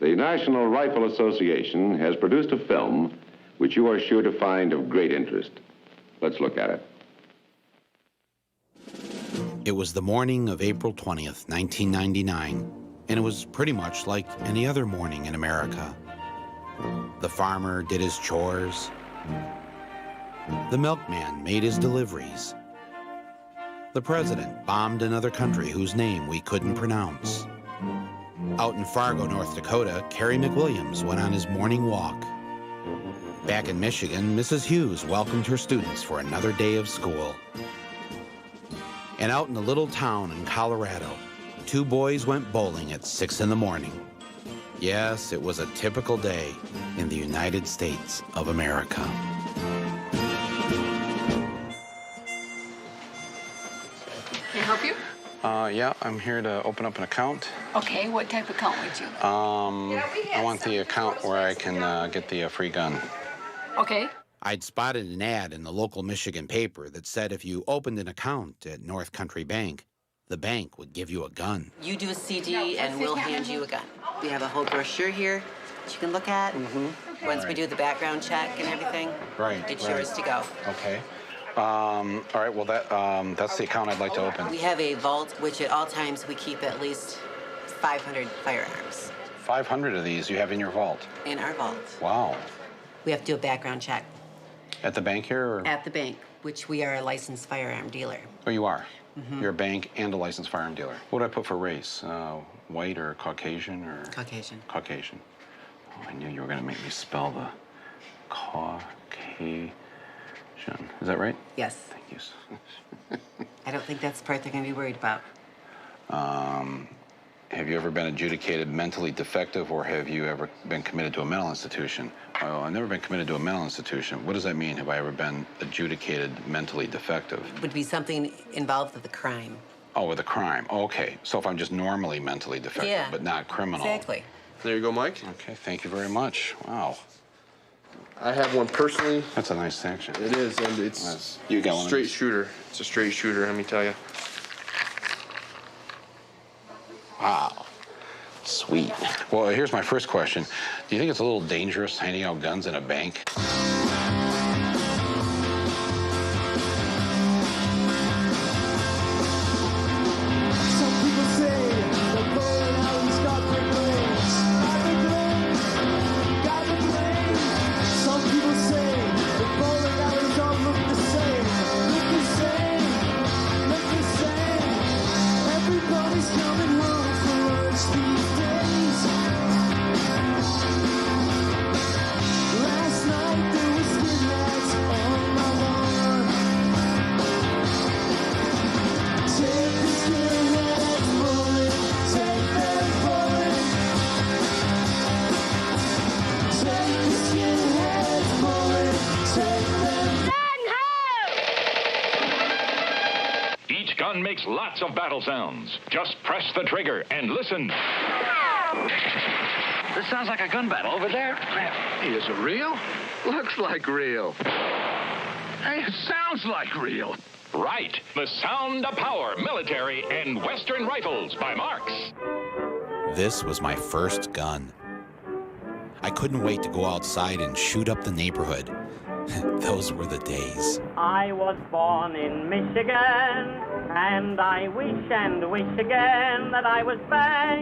The National Rifle Association has produced a film which you are sure to find of great interest. Let's look at it. It was the morning of April 20th, 1999, and it was pretty much like any other morning in America. The farmer did his chores. The milkman made his deliveries. The president bombed another country whose name we couldn't pronounce. Out in Fargo, North Dakota, Carrie McWilliams went on his morning walk. Back in Michigan, Mrs. Hughes welcomed her students for another day of school. And out in a little town in Colorado, two boys went bowling at 6 in the morning. Yes, it was a typical day in the United States of America. Can I help you? Yeah, I'm here to open up an account. Okay, what type of account would you? I want the account where I can get the free gun. Okay. I'd spotted an ad in the local Michigan paper that said if you opened an account at North Country Bank, the bank would give you a gun. You do a CD and we'll hand you a gun. We have a whole brochure here that you can look at. Once we do the background check and everything, it's yours to go. Okay. All right, well, that's the account I'd like to open. We have a vault, which at all times we keep at least 500 firearms. 500 of these you have in your vault? In our vault. Wow. We have to do a background check. At the bank here? Or? At the bank, which we are a licensed firearm dealer. Oh, you are? You're a bank and a licensed firearm dealer. What do I put for race? White or Caucasian or? Caucasian. Caucasian. Oh, I knew you were going to make me spell the Caucasian. Is that right? Yes. Thank you. I don't think that's the part they're going to be worried about. Have you ever been adjudicated mentally defective, or have you ever been committed to a mental institution? Oh, I've never been committed to a mental institution. What does that mean? Have I ever been adjudicated mentally defective? Would be something involved with a crime. Oh, with a crime. Oh, okay. So if I'm just normally mentally defective, but not criminal. Exactly. There you go, Mike. Okay, thank you very much. Wow. I have one personally. That's a nice section. It is, and it's you got one straight shooter. It's a straight shooter, let me tell you. Wow. Sweet. Well, here's my first question. Do you think it's a little dangerous handing out guns in a bank? Makes lots of battle sounds. Just press the trigger and listen. This sounds like a gun battle over there. Hey, is it real? Looks like real. Hey, it sounds like real. Right. The Sound of Power, Military and Western Rifles by Marks. This was my first gun. I couldn't wait to go outside and shoot up the neighborhood. Those were the days. I was born in Michigan, and I wish again that I was back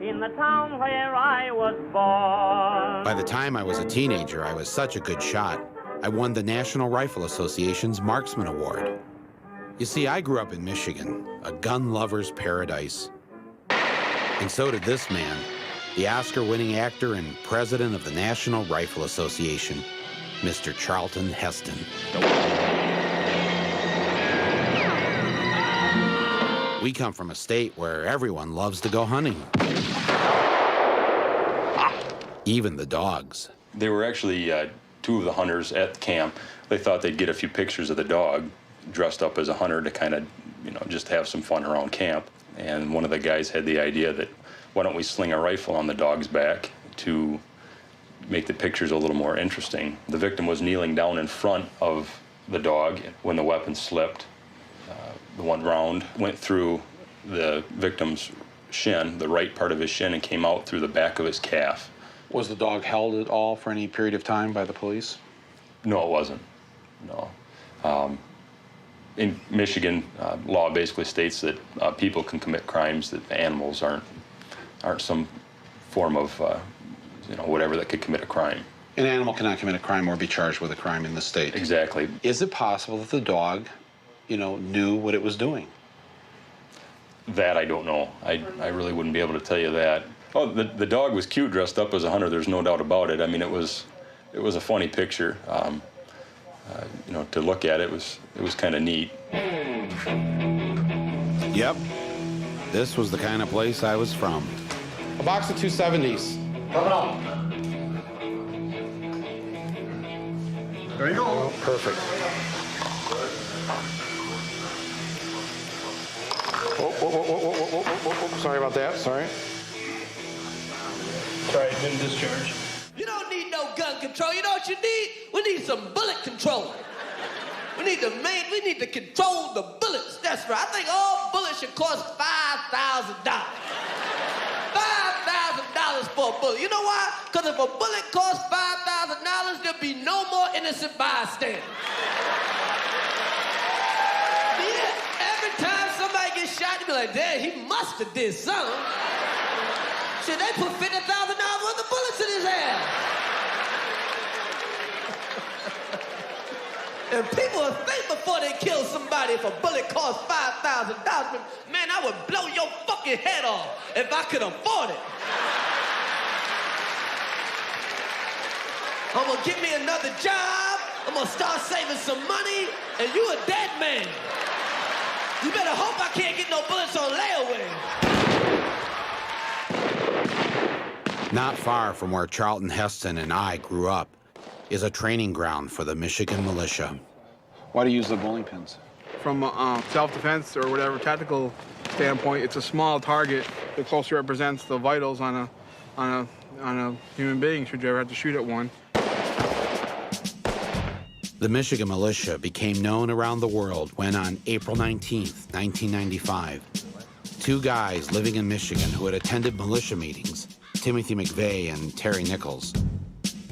in the town where I was born. By the time I was a teenager, I was such a good shot. I won the National Rifle Association's Marksman Award. You see, I grew up in Michigan, a gun lover's paradise. And so did this man, the Oscar-winning actor and president of the National Rifle Association, Mr. Charlton Heston. We come from a state where everyone loves to go hunting. Even the dogs. They were actually two of the hunters at the camp. They thought they'd get a few pictures of the dog dressed up as a hunter to kind of, just have some fun around camp. And one of the guys had the idea that, why don't we sling a rifle on the dog's back to make the pictures a little more interesting. The victim was kneeling down in front of the dog when the weapon slipped. The one round went through the victim's shin, the right part of his shin, and came out through the back of his calf. Was the dog held at all for any period of time by the police? No, it wasn't. No. In Michigan, law basically states that people can commit crimes that animals aren't some form of, whatever that could commit a crime. An animal cannot commit a crime or be charged with a crime in the state. Exactly. Is it possible that the dog, knew what it was doing? That I don't know. I really wouldn't be able to tell you that. Oh, the dog was cute dressed up as a hunter. There's no doubt about it. I mean, it was a funny picture. To look at it was kind of neat. Yep. This was the kind of place I was from. A box of 270s. Coming up. There you go. Perfect. Oh, sorry about that. Sorry. Sorry, didn't discharge. You don't need no gun control. You know what you need? We need some bullet control. We need to control the bullets. That's right. I think all bullets should cost $5,000. $5,000 for a bullet. You know why? Because if a bullet costs $5,000, there'll be no more innocent bystanders. Yeah, every time somebody gets shot, you be like, damn, he must have did something. Should they put $50,000 worth of bullets in his head? And people will think before they kill somebody if a bullet costs $5,000. Man, I would blow your fucking head off if I could afford it. I'm gonna get me another job, I'm gonna start saving some money, and you a dead man. You better hope I can't get no bullets on layaway. Not far from where Charlton Heston and I grew up is a training ground for the Michigan militia. Why do you use the bowling pins? From self-defense or whatever tactical standpoint, it's a small target that closely represents the vitals on a human being should you ever have to shoot at one. The Michigan militia became known around the world when on April 19th, 1995, two guys living in Michigan who had attended militia meetings, Timothy McVeigh and Terry Nichols,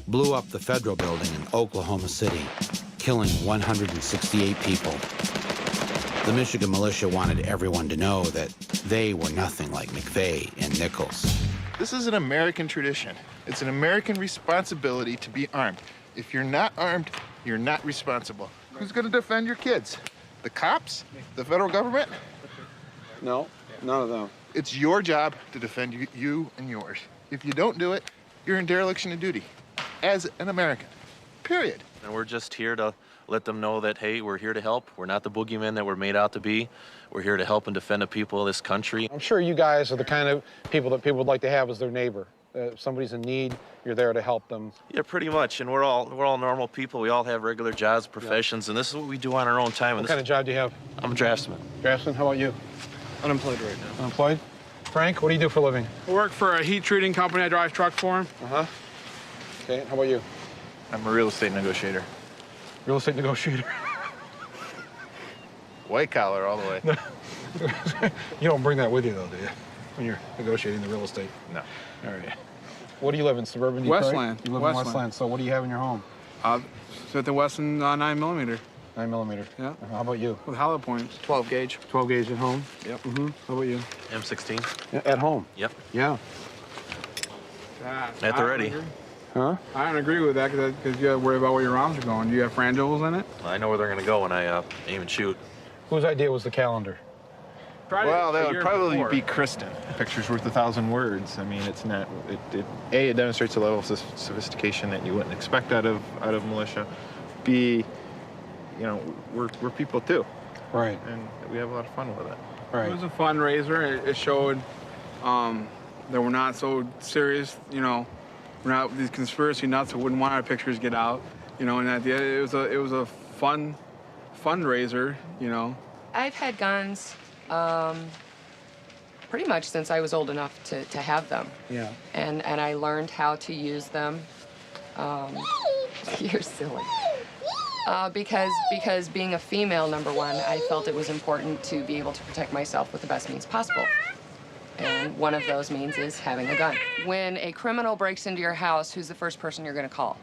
blew up the federal building in Oklahoma City, killing 168 people. The Michigan militia wanted everyone to know that they were nothing like McVeigh and Nichols. This is an American tradition. It's an American responsibility to be armed. If you're not armed, you're not responsible. Who's going to defend your kids? The cops? The federal government? No, none of them. It's your job to defend you and yours. If you don't do it, you're in dereliction of duty as an American, period. And we're just here to let them know that, hey, we're here to help. We're not the boogeymen that we're made out to be. We're here to help and defend the people of this country. I'm sure you guys are the kind of people that people would like to have as their neighbor. If somebody's in need, you're there to help them. Yeah, pretty much. And we're all normal people. We all have regular jobs, professions, and this is what we do on our own time. What kind of job do you have? I'm a draftsman. Draftsman, how about you? Unemployed right now. Unemployed? Frank, what do you do for a living? I work for a heat treating company. I drive trucks for them. Uh-huh. Okay, how about you? I'm a real estate negotiator. Real estate negotiator? White collar all the way. You don't bring that with you, though, do you? When you're negotiating the real estate? No. All right. What do you live in, suburban Detroit? Westland. You live in Westland. So what do you have in your home? Smith & Wesson 9mm. 9mm. Yeah. How about you? With hollow points. 12 gauge. 12 gauge at home? Yep. Mm-hmm. How about you? M16. Yeah, at home? Yep. Yeah. At the ready. Huh? I don't agree with that because you worry about where your rounds are going. Do you have frangibles in it? I know where they're going to go when I aim and shoot. Whose idea was the calendar? Well, that would probably be Kristen. Picture's worth 1,000 words. I mean, it's not. It demonstrates a level of sophistication that you wouldn't expect out of militia. B, we're people too. Right. And we have a lot of fun with it. Right. It was a fundraiser. It showed that we're not so serious. We're not these conspiracy nuts who wouldn't want our pictures get out. And at the end, it was a fun fundraiser. I've had guns pretty much since I was old enough to have them. Yeah. And I learned how to use them. You're silly. Because being a female, number one, I felt it was important to be able to protect myself with the best means possible. And one of those means is having a gun. When a criminal breaks into your house, who's the first person you're going to call?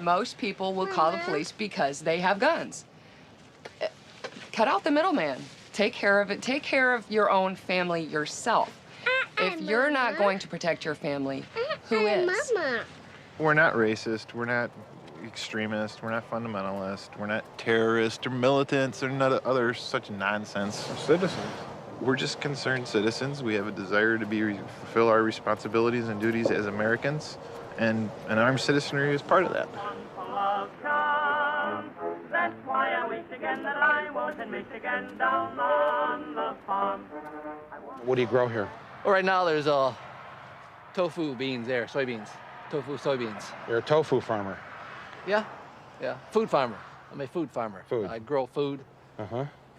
Most people will call the police because they have guns. Cut out the middleman. Take care of it. Take care of your own family yourself. If you're not going to protect your family, who is? We're not racist. We're not extremists. We're not fundamentalists. We're not terrorists or militants or none of other such nonsense. We're citizens. We're just concerned citizens. We have a desire to fulfill our responsibilities and duties as Americans, and an armed citizenry is part of that. That's why I wish again that I was in Michigan down on the farm. What do you grow here? Well, right now there's tofu beans there, soybeans. Tofu soybeans. You're a tofu farmer. Yeah, yeah. Food farmer. I'm a food farmer. Food. I grow food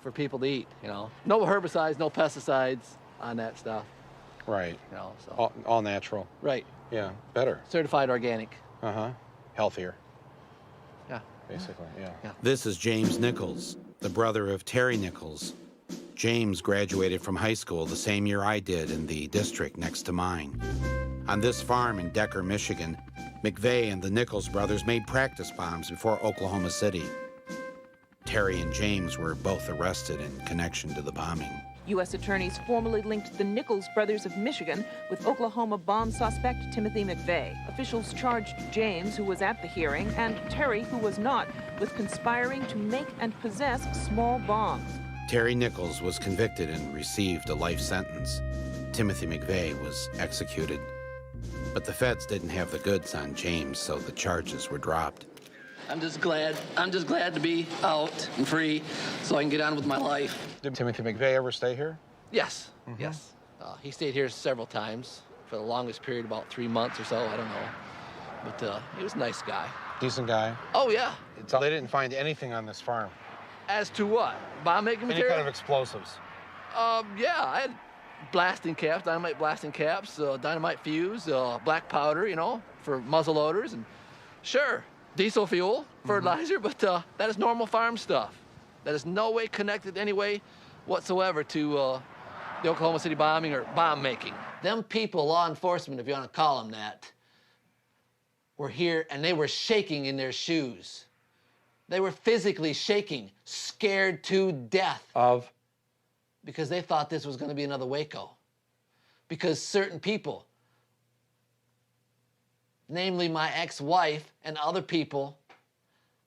for people to eat, you know. No herbicides, no pesticides on that stuff. Right. You know, so. All natural. Right. Yeah, better. Certified organic. Healthier. Yeah. Basically, yeah. This is James Nichols, the brother of Terry Nichols. James graduated from high school the same year I did in the district next to mine. On this farm in Decker, Michigan, McVeigh and the Nichols brothers made practice bombs before Oklahoma City. Terry and James were both arrested in connection to the bombing. U.S. attorneys formally linked the Nichols brothers of Michigan with Oklahoma bomb suspect Timothy McVeigh. Officials charged James, who was at the hearing, and Terry, who was not, with conspiring to make and possess small bombs. Terry Nichols was convicted and received a life sentence. Timothy McVeigh was executed. But the feds didn't have the goods on James, so the charges were dropped. I'm just glad to be out and free so I can get on with my life. Did Timothy McVeigh ever stay here? Yes, yes. He stayed here several times for the longest period, about 3 months or so, I don't know. But he was a nice guy. Decent guy? Oh, yeah. So they didn't find anything on this farm? As to what? Bomb-making material? Any kind of explosives? Yeah, I had blasting caps, dynamite blasting caps, dynamite fuse, black powder, you know, for muzzle loaders, and sure, diesel fuel, fertilizer, but that is normal farm stuff. That is no way connected any way whatsoever to the Oklahoma City bombing or bomb making. Them people, law enforcement, if you want to call them that, were here and they were shaking in their shoes. They were physically shaking, scared to death. Of? Because they thought this was going to be another Waco. Because certain people, namely my ex-wife and other people,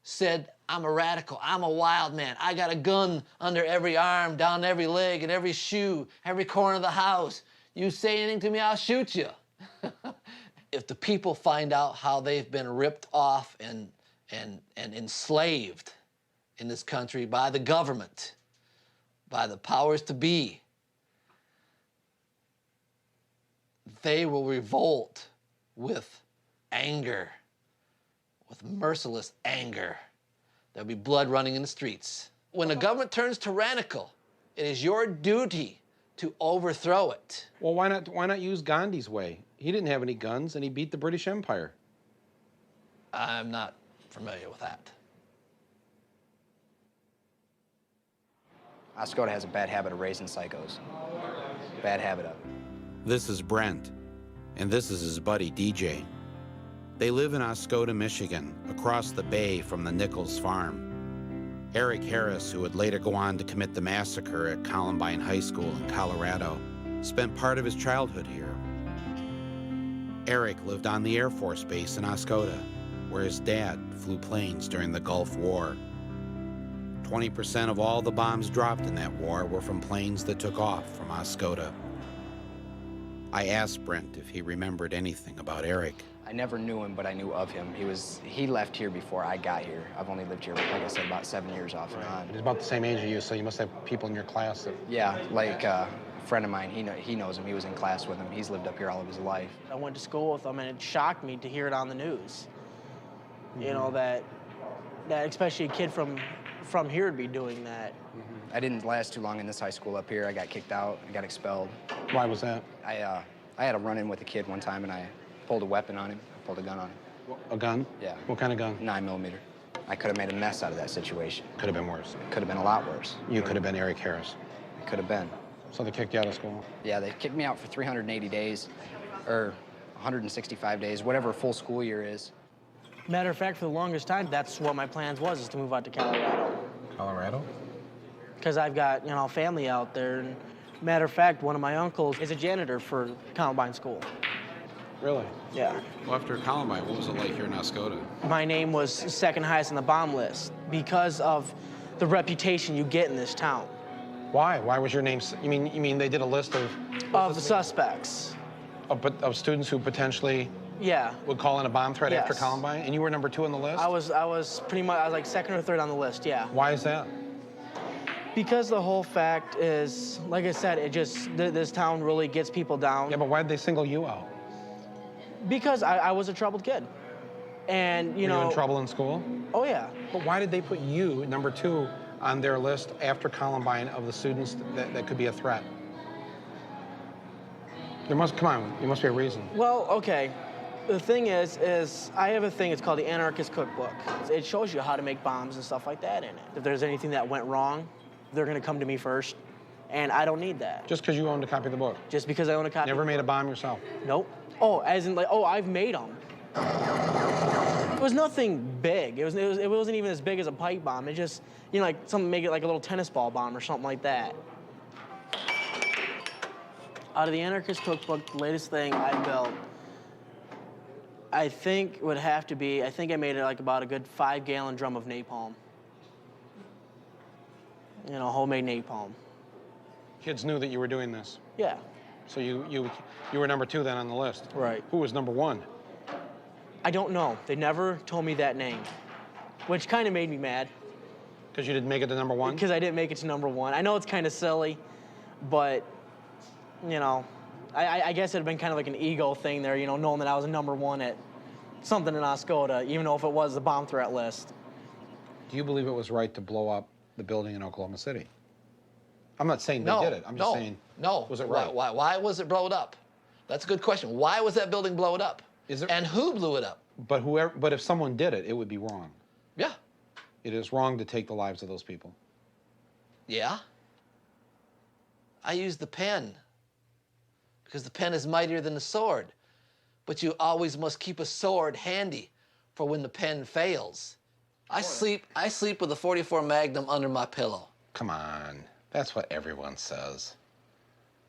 said, I'm a radical, I'm a wild man, I got a gun under every arm, down every leg, and every shoe, every corner of the house. You say anything to me, I'll shoot you. If the people find out how they've been ripped off and enslaved in this country by the government, by the powers to be, they will revolt with anger, with merciless anger. There'll be blood running in the streets. When the government turns tyrannical, it is your duty to overthrow it. Well, why not use Gandhi's way? He didn't have any guns, and he beat the British Empire. I'm not familiar with that. Oscoda has a bad habit of raising psychos. Bad habit of it. This is Brent, and this is his buddy, DJ. They live in Oscoda, Michigan, across the bay from the Nichols farm. Eric Harris, who would later go on to commit the massacre at Columbine High School in Colorado, spent part of his childhood here. Eric lived on the Air Force Base in Oscoda, where his dad flew planes during the Gulf War. 20% of all the bombs dropped in that war were from planes that took off from Oscoda. I asked Brent if he remembered anything about Eric. I never knew him, but I knew of him. He left here before I got here. I've only lived here, like I said, about 7 years off and on. He's about the same age as you, so you must have people in your class that... Yeah, like a friend of mine, he knows him. He was in class with him. He's lived up here all of his life. I went to school with him, and it shocked me to hear it on the news. You know, that especially a kid from here would be doing that. I didn't last too long in this high school up here. I got kicked out. I got expelled. Why was that? I had a run-in with a kid one time, and I pulled a weapon on him. I pulled a gun on him. A gun? Yeah. What kind of gun? 9mm. I could have made a mess out of that situation. Could have been worse. Could have been a lot worse. You could have been Eric Harris. Could have been. So they kicked you out of school? Yeah, they kicked me out for 380 days, or 165 days, whatever a full school year is. Matter of fact, for the longest time, that's what my plans was, is to move out to Colorado. Colorado? Because I've got, you know, family out there. And matter of fact, one of my uncles is a janitor for Columbine School. Really? Yeah. Well, after Columbine, what was it like here in Oscoda? My name was second highest on the bomb list because of the reputation you get in this town. Why? Why was your name? You mean they did a list of the suspects? Of students who potentially Yeah. would call in a bomb threat Yes. after Columbine, and you were number 2 on the list? I was pretty much, I was like second or third on the list, yeah. Why is that? Because the whole fact is, like I said, it just, this town really gets people down. Yeah, but why did they single you out? Because I was a troubled kid. And, you know. Were you in trouble in school? Oh, yeah. But why did they put you, number 2, on their list after Columbine of the students that could be a threat? There must, come on, there must be a reason. Well, okay. The thing is I have a thing, it's called the Anarchist Cookbook. It shows you how to make bombs and stuff like that in it. If there's anything that went wrong, they're gonna come to me first, and I don't need that. Just because you owned a copy of the book? Just because I own a copy. Never made a bomb yourself? Nope. Oh, as in like, oh, I've made them. It was nothing big. It wasn't even as big as a pipe bomb. It just, you know, like something, make it like a little tennis ball bomb or something like that. Out of the Anarchist Cookbook, the latest thing I built, I think would have to be, I think I made it like about a good 5-gallon drum of napalm. You know, homemade napalm. Kids knew that you were doing this? Yeah. So you were number 2 then on the list? Right. Who was number 1? I don't know. They never told me that name, which kind of made me mad. Because you didn't make it to number 1? Because I didn't make it to number 1. I know it's kind of silly, but, you know, I guess it'd been kind of like an ego thing there, you know, knowing that I was number 1 at something in Oscoda, even though if it was the bomb threat list. Do you believe it was right to blow up the building in Oklahoma City? I'm not saying they did it. I'm just saying, was it right? Why was it blown up? That's a good question. Why was that building blown up? And who blew it up? But if someone did it, it would be wrong. Yeah. It is wrong to take the lives of those people. Yeah. I use the pen because the pen is mightier than the sword. But you always must keep a sword handy for when the pen fails. I sleep with a .44 Magnum under my pillow. Come on. That's what everyone says.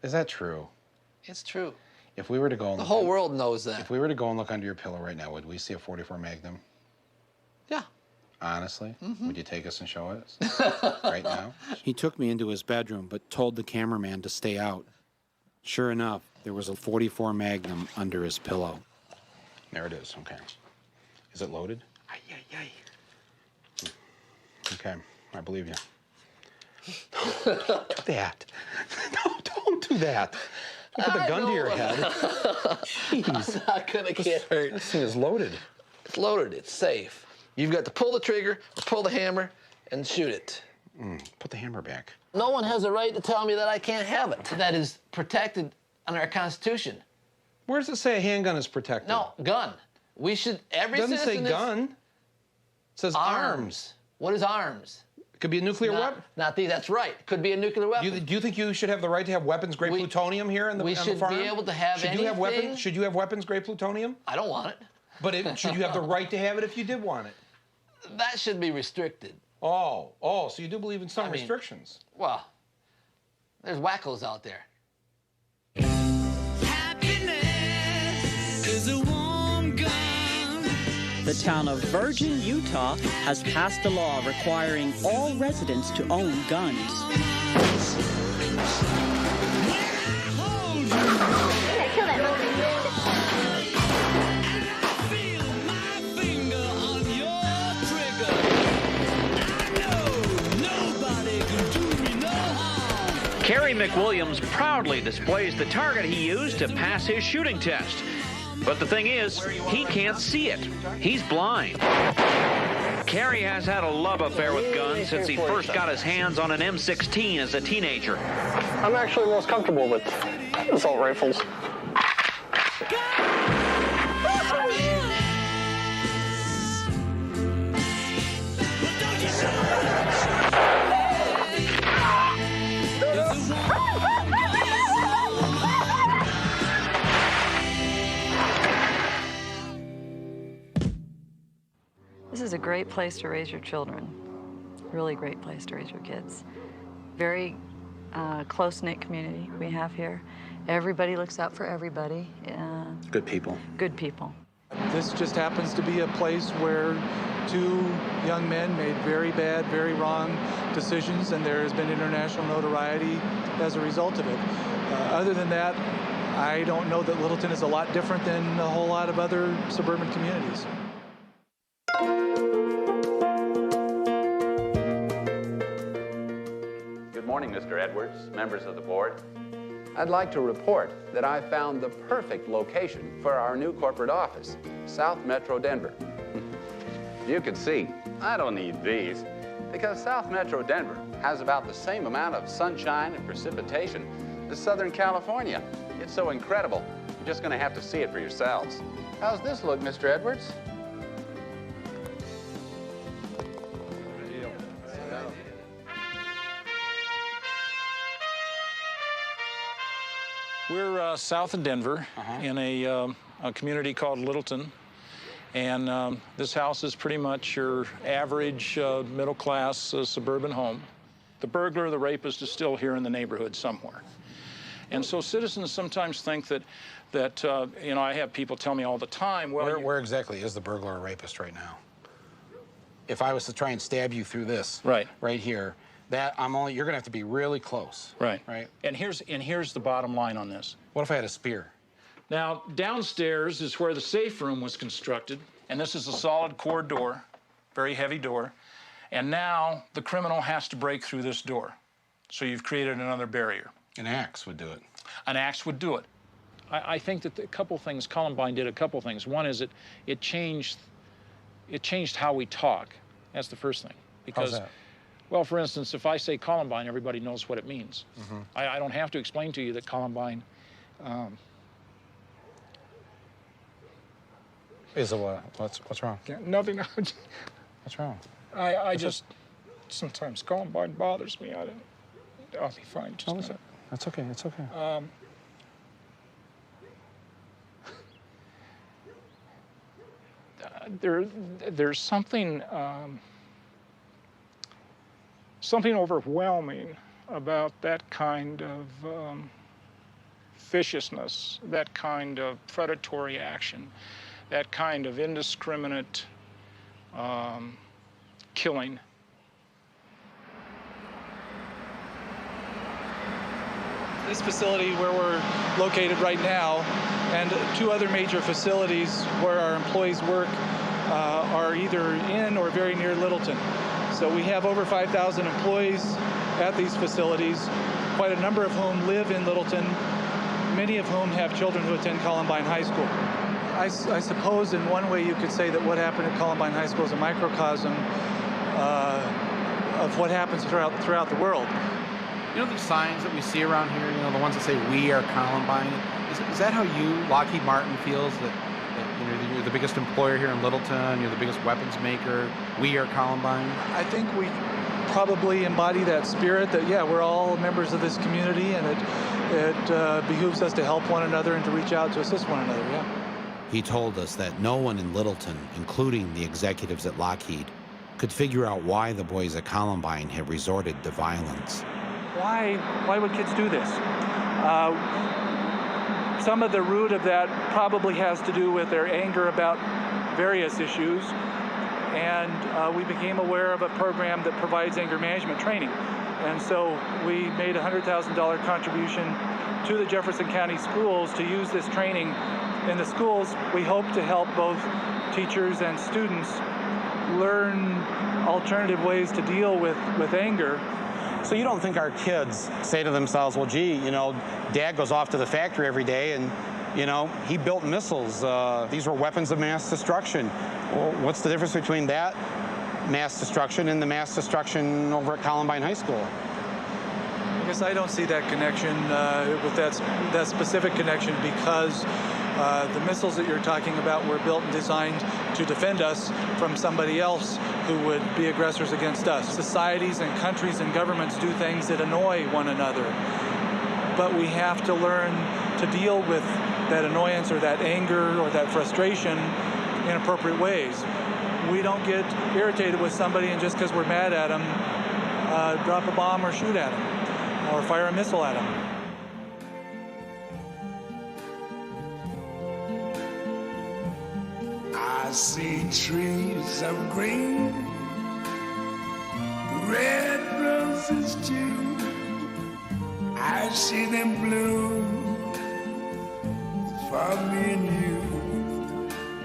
Is that true? It's true. If we were to go and the whole world knows that. If we were to go and look under your pillow right now, would we see a .44 Magnum? Yeah. Honestly? Would you take us and show us right now? He took me into his bedroom, but told the cameraman to stay out. Sure enough, there was a .44 Magnum under his pillow. There it is, okay. Is it loaded? Okay, I believe you. Don't do that. No, don't do that. Don't put the gun to your head. Jeez. I'm not gonna get hurt. This thing is loaded. It's loaded, it's safe. You've got to pull the trigger, pull the hammer, and shoot it. Put the hammer back. No one has a right to tell me that I can't have it. That is protected under our Constitution. Where does it say a handgun is protected? No, gun. We should, every citizen... It doesn't say citizen gun. It says arms. What is arms? It could be a nuclear weapon. That's right. It could be a nuclear weapon. Do you think you should have the right to have weapons-grade plutonium here on the farm? We should be able to have anything. Should you have weapons-grade plutonium? I don't want it. But should you have the right to have it if you did want it? That should be restricted. Oh, so you do believe in some restrictions? Well, there's wackos out there. Happiness is a warm gun. The town of Virgin, Utah has passed a law requiring all residents to own guns. Kill that monkey. Kerry McWilliams proudly displays the target he used to pass his shooting test. But the thing is, he can't see it. He's blind. Kerry has had a love affair with guns since he first got his hands on an M16 as a teenager. I'm actually most comfortable with assault rifles. This is a great place to raise your children. Really great place to raise your kids. Very close-knit community we have here. Everybody looks out for everybody. Good people. Good people. This just happens to be a place where two young men made very bad, very wrong decisions, and there has been international notoriety as a result of it. Other than that, I don't know that Littleton is a lot different than a whole lot of other suburban communities. Good morning, Mr. Edwards, members of the board. I'd like to report that I found the perfect location for our new corporate office, South Metro Denver. You can see, I don't need these, because South Metro Denver has about the same amount of sunshine and precipitation as Southern California. It's so incredible. You're just going to have to see it for yourselves. How's this look, Mr. Edwards? We're south of Denver in a community called Littleton. And this house is pretty much your average middle-class suburban home. The burglar, the rapist is still here in the neighborhood somewhere. And so citizens sometimes think that you know, I have people tell me all the time, well, where exactly is the burglar or rapist right now? If I was to try and stab you through this, right here, you're gonna have to be really close. Right. And here's the bottom line on this. What if I had a spear? Now, downstairs is where the safe room was constructed, and this is a solid core door, very heavy door. And now the criminal has to break through this door. So you've created another barrier. An axe would do it. An axe would do it. I think that Columbine did a couple things. One is it changed how we talk. That's the first thing. Because, how's that? Well, for instance, if I say Columbine, everybody knows what it means. Mm-hmm. I don't have to explain to you that Columbine is a what? What's wrong? Nothing. What's wrong? I just sometimes Columbine bothers me. I'll be fine. Just That's okay. It's okay. There's something overwhelming about that kind of viciousness, that kind of predatory action, that kind of indiscriminate killing. This facility where we're located right now and two other major facilities where our employees work are either in or very near Littleton. So we have over 5,000 employees at these facilities, quite a number of whom live in Littleton, many of whom have children who attend Columbine High School. I suppose in one way you could say that what happened at Columbine High School is a microcosm of what happens throughout the world. You know the signs that we see around here, you know, the ones that say, "We are Columbine"? Is that how you, Lockheed Martin, feels that you know, you're the biggest employer here in Littleton, you're the biggest weapons maker, we are Columbine? I think we probably embody that spirit that, yeah, we're all members of this community, and it behooves us to help one another and to reach out to assist one another, yeah. He told us that no one in Littleton, including the executives at Lockheed, could figure out why the boys at Columbine had resorted to violence. Why would kids do this? Some of the root of that probably has to do with their anger about various issues, and we became aware of a program that provides anger management training. And so we made a $100,000 contribution to the Jefferson County schools to use this training. In the schools, we hope to help both teachers and students learn alternative ways to deal with anger. So you don't think our kids say to themselves, well, gee, you know, Dad goes off to the factory every day and, you know, he built missiles. These were weapons of mass destruction. Well, what's the difference between that mass destruction and the mass destruction over at Columbine High School? I guess I don't see that connection with that specific connection because the missiles that you're talking about were built and designed to defend us from somebody else who would be aggressors against us. Societies and countries and governments do things that annoy one another. But we have to learn to deal with that annoyance or that anger or that frustration in appropriate ways. we don't get irritated with somebody and just because we're mad at them, drop a bomb or shoot at them or fire a missile at them. I see trees of green, red roses too. I see them bloom for me and you,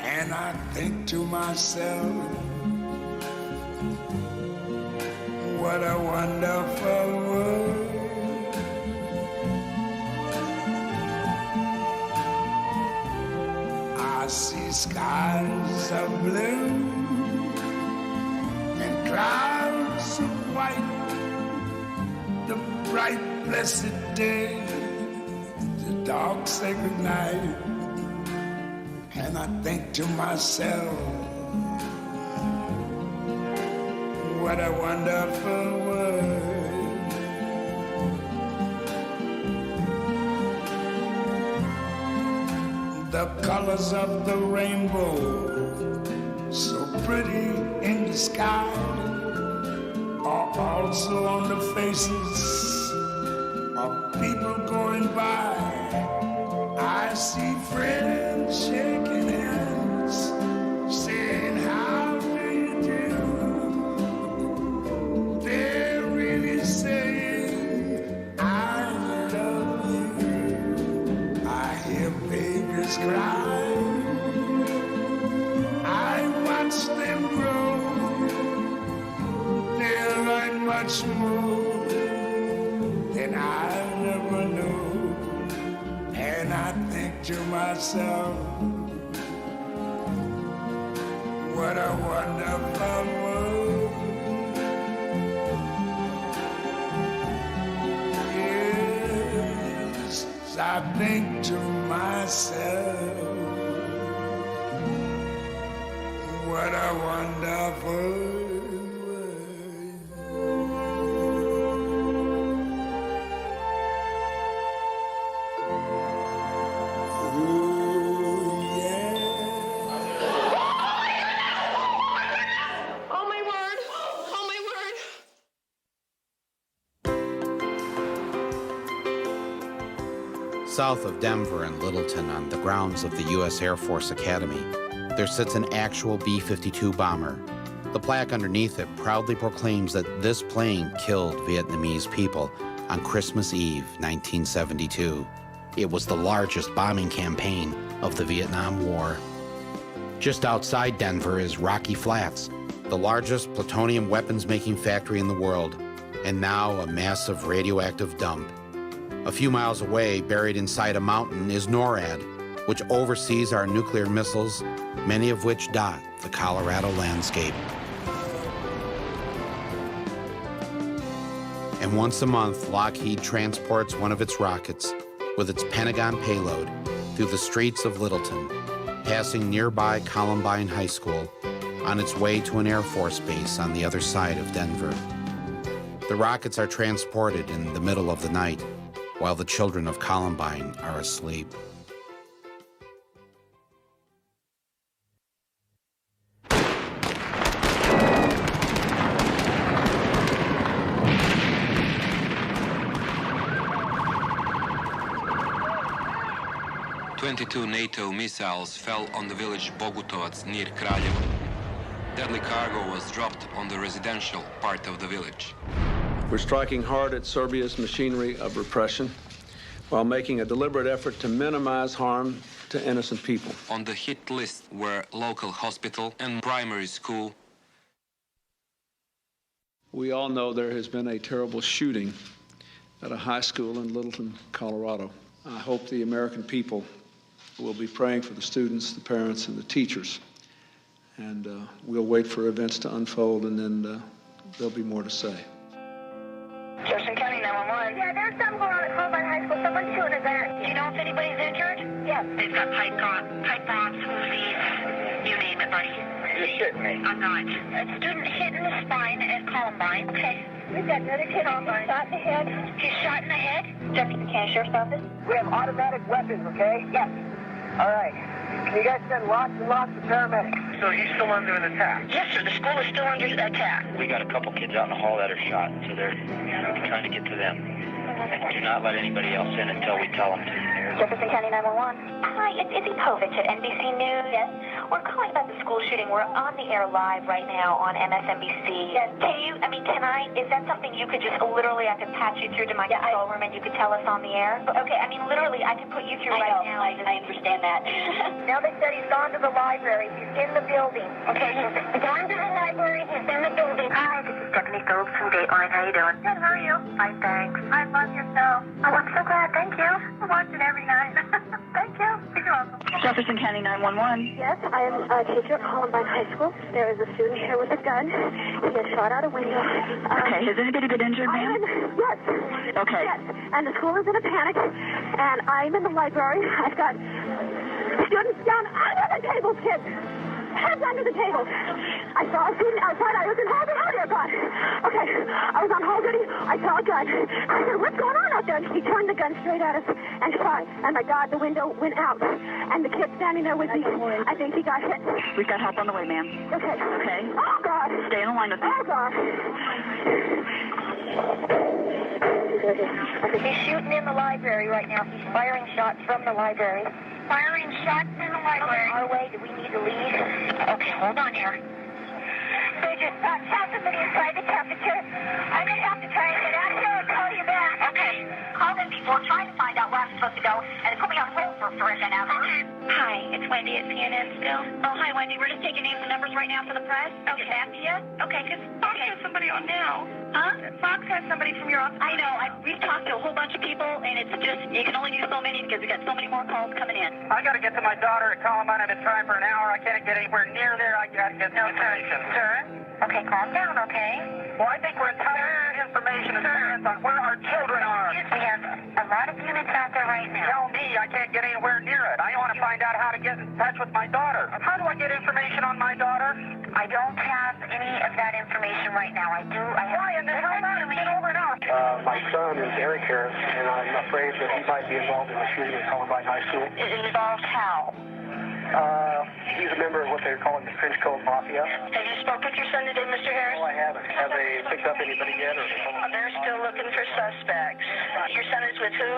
and I think to myself, what a wonderful world. I see skies of blue and clouds of white, the bright blessed day, the dark sacred night, and I think to myself, what a wonderful world. The colors of the rainbow, so pretty in the sky, are also on the faces of people going by. I see friends shaking hands, saying, how do you do? They're really saying, I love you. I hear babies cry. I watch them grow. They'll learn much more than I never knew. And I think to myself, what a wonderful world. Yes, I think to myself, what a wonderful South of Denver and Littleton, on the grounds of the U.S. Air Force Academy, there sits an actual B-52 bomber. The plaque underneath it proudly proclaims that this plane killed Vietnamese people on Christmas Eve, 1972. It was the largest bombing campaign of the Vietnam War. Just outside Denver is Rocky Flats, the largest plutonium weapons-making factory in the world, and now a massive radioactive dump. A few miles away, buried inside a mountain, is NORAD, which oversees our nuclear missiles, many of which dot the Colorado landscape. And once a month, Lockheed transports one of its rockets with its Pentagon payload through the streets of Littleton, passing nearby Columbine High School on its way to an Air Force base on the other side of Denver. The rockets are transported in the middle of the night, while the children of Columbine are asleep. .22 NATO missiles fell on the village Bogutovac near Kraljevo. Deadly cargo was dropped on the residential part of the village. We're striking hard at Serbia's machinery of repression while making a deliberate effort to minimize harm to innocent people. On the hit list were local hospital and primary school. We all know there has been a terrible shooting at a high school in Littleton, Colorado. I hope the American people will be praying for the students, the parents, and the teachers. And we'll wait for events to unfold, and then there'll be more to say. Jefferson County 911. Yeah, there's something going on at Columbine High School. Someone's shooting there. Do you know if anybody's injured? Yes. They've got pipe bombs, Uzis, you name it, buddy. You're shitting me. I'm not. A student hit in the spine at Columbine. Okay. We've got another kid shot in the head. He's shot in the head? Deputy County Sheriff's Office. We have automatic weapons, okay? Yes. All right. You guys sent lots and lots of paramedics. So he's still under attack? Yes, sir. The school is still under attack. We got a couple kids out in the hall that are shot, so they're trying to get to them. And do not let anybody else in until we tell them to. Jefferson County 911. Hi, it's Izzy Povich at NBC News. Yes. We're calling about the school shooting. We're on the air live right now on MSNBC. Yes. Can I, is that something you could just, literally, I could patch you through to my control room and you could tell us on the air? Okay, literally, I can put you through right now. I understand that. Now they said he's gone to the library. He's in the building. Okay, he's gone to the library. He's in the building. Hi, this is Stephanie Phillips from Dateline. How you doing? Good, how are you? Fine, thanks. I love your show. Oh, I'm so glad. Thank you. I watch it every night. Thank you. You're welcome. Jefferson County 911. Yes, I am a teacher at Columbine High School. There is a student here with a gun. He has shot out a window. Okay, has anybody been injured, ma'am? Yes. Okay. Yes, and the school is in a panic, and I'm in the library. I've got students down under the tables, kids. Heads under the table. I saw a student outside. I was in hall duty. Oh, dear God. Okay, I was on hall duty. I saw a gun. I said, what's going on out there? He turned the gun straight at us and shot. And my God, the window went out. And the kid standing there with me, I think he got hit. We've got help on the way, ma'am. Okay. Okay. Oh, God. Stay in the line with me. Oh, God. He's shooting in the library right now. He's firing shots from the library. Firing shots in the library. On our way, do we need to leave? Okay, hold on here. They just shot somebody inside the cafeteria. I'm going to have to try and get out of here and call you back. Okay. Call them before trying to find out where I'm supposed to go, and put me on hold for an hour. Hi, it's Wendy at CNN still. Oh, hi, Wendy. We're just taking names and numbers right now for the press. Okay. Get back to you? Okay, because Fox has somebody on now. Huh? Fox has somebody from your office. I know. We've talked to a whole bunch of people, and it's just, you can only do so many because we got so many more calls coming in. I got to get to my daughter at Columbine. I've been trying for an hour. I can't get anywhere near there. I got to get some information. Sir? Okay, calm down, okay? Well, I think we're entitled to information as parents on where our children are. We have a lot of units out there right now. Tell me I can't get anywhere near it. I want to find out how to get in touch with my daughter. How do I get information on my daughter? I don't have any of that information right now. I have. Why in the hell not? Get over now. My son is Eric Harris, and I'm afraid that he might be involved in the shooting at Columbine High School. Involved how? He's a member of what they're calling the Trench Coat Mafia. Have you spoke with your son today, Mr. Harris? No, I haven't. Have they picked up anybody yet? Or they're still looking for suspects. Your son is with who?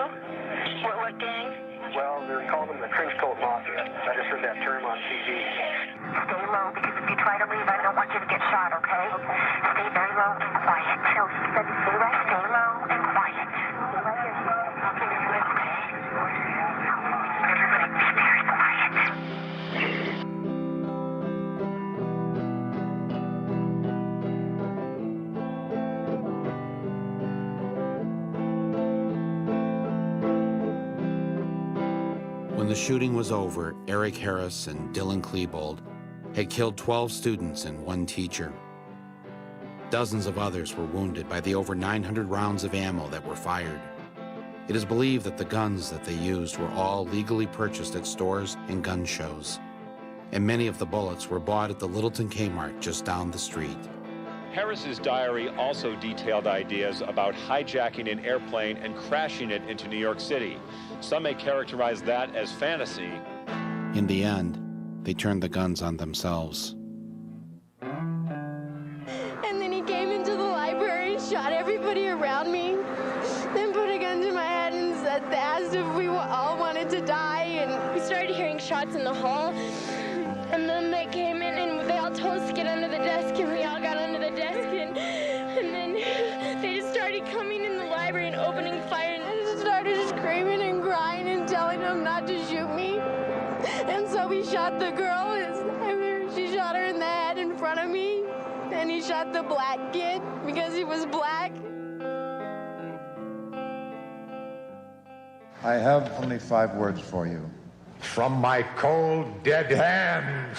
What gang? Well, they're calling them the Trench Coat Mafia. I just heard that term on TV. Stay low, because if you try to leave, I don't want you to get shot, okay? Stay very low and quiet. No, he said to stay right, stay low and quiet. Stay right here. Okay? Everybody be very quiet. When the shooting was over, Eric Harris and Dylan Klebold had killed 12 students and 1 teacher. Dozens of others were wounded by the over 900 rounds of ammo that were fired. It is believed that the guns that they used were all legally purchased at stores and gun shows, and many of the bullets were bought at the Littleton Kmart just down the street. Harris's diary also detailed ideas about hijacking an airplane and crashing it into New York City. Some may characterize that as fantasy. In the end, they turned the guns on themselves. And then he came into the library and shot everybody around me, then put a gun to my head and asked if we all wanted to die. And we started hearing shots in the hall, and then they came in and they all told us to get under the desk, and we all got under the desk, and then they just started coming in the library and opening fire, and I just started screaming and crying and telling them not to shoot me. And so we shot the girl. She shot her in the head in front of me, and he shot the black kid because he was black. I have only 5 words for you. From my cold, dead hands.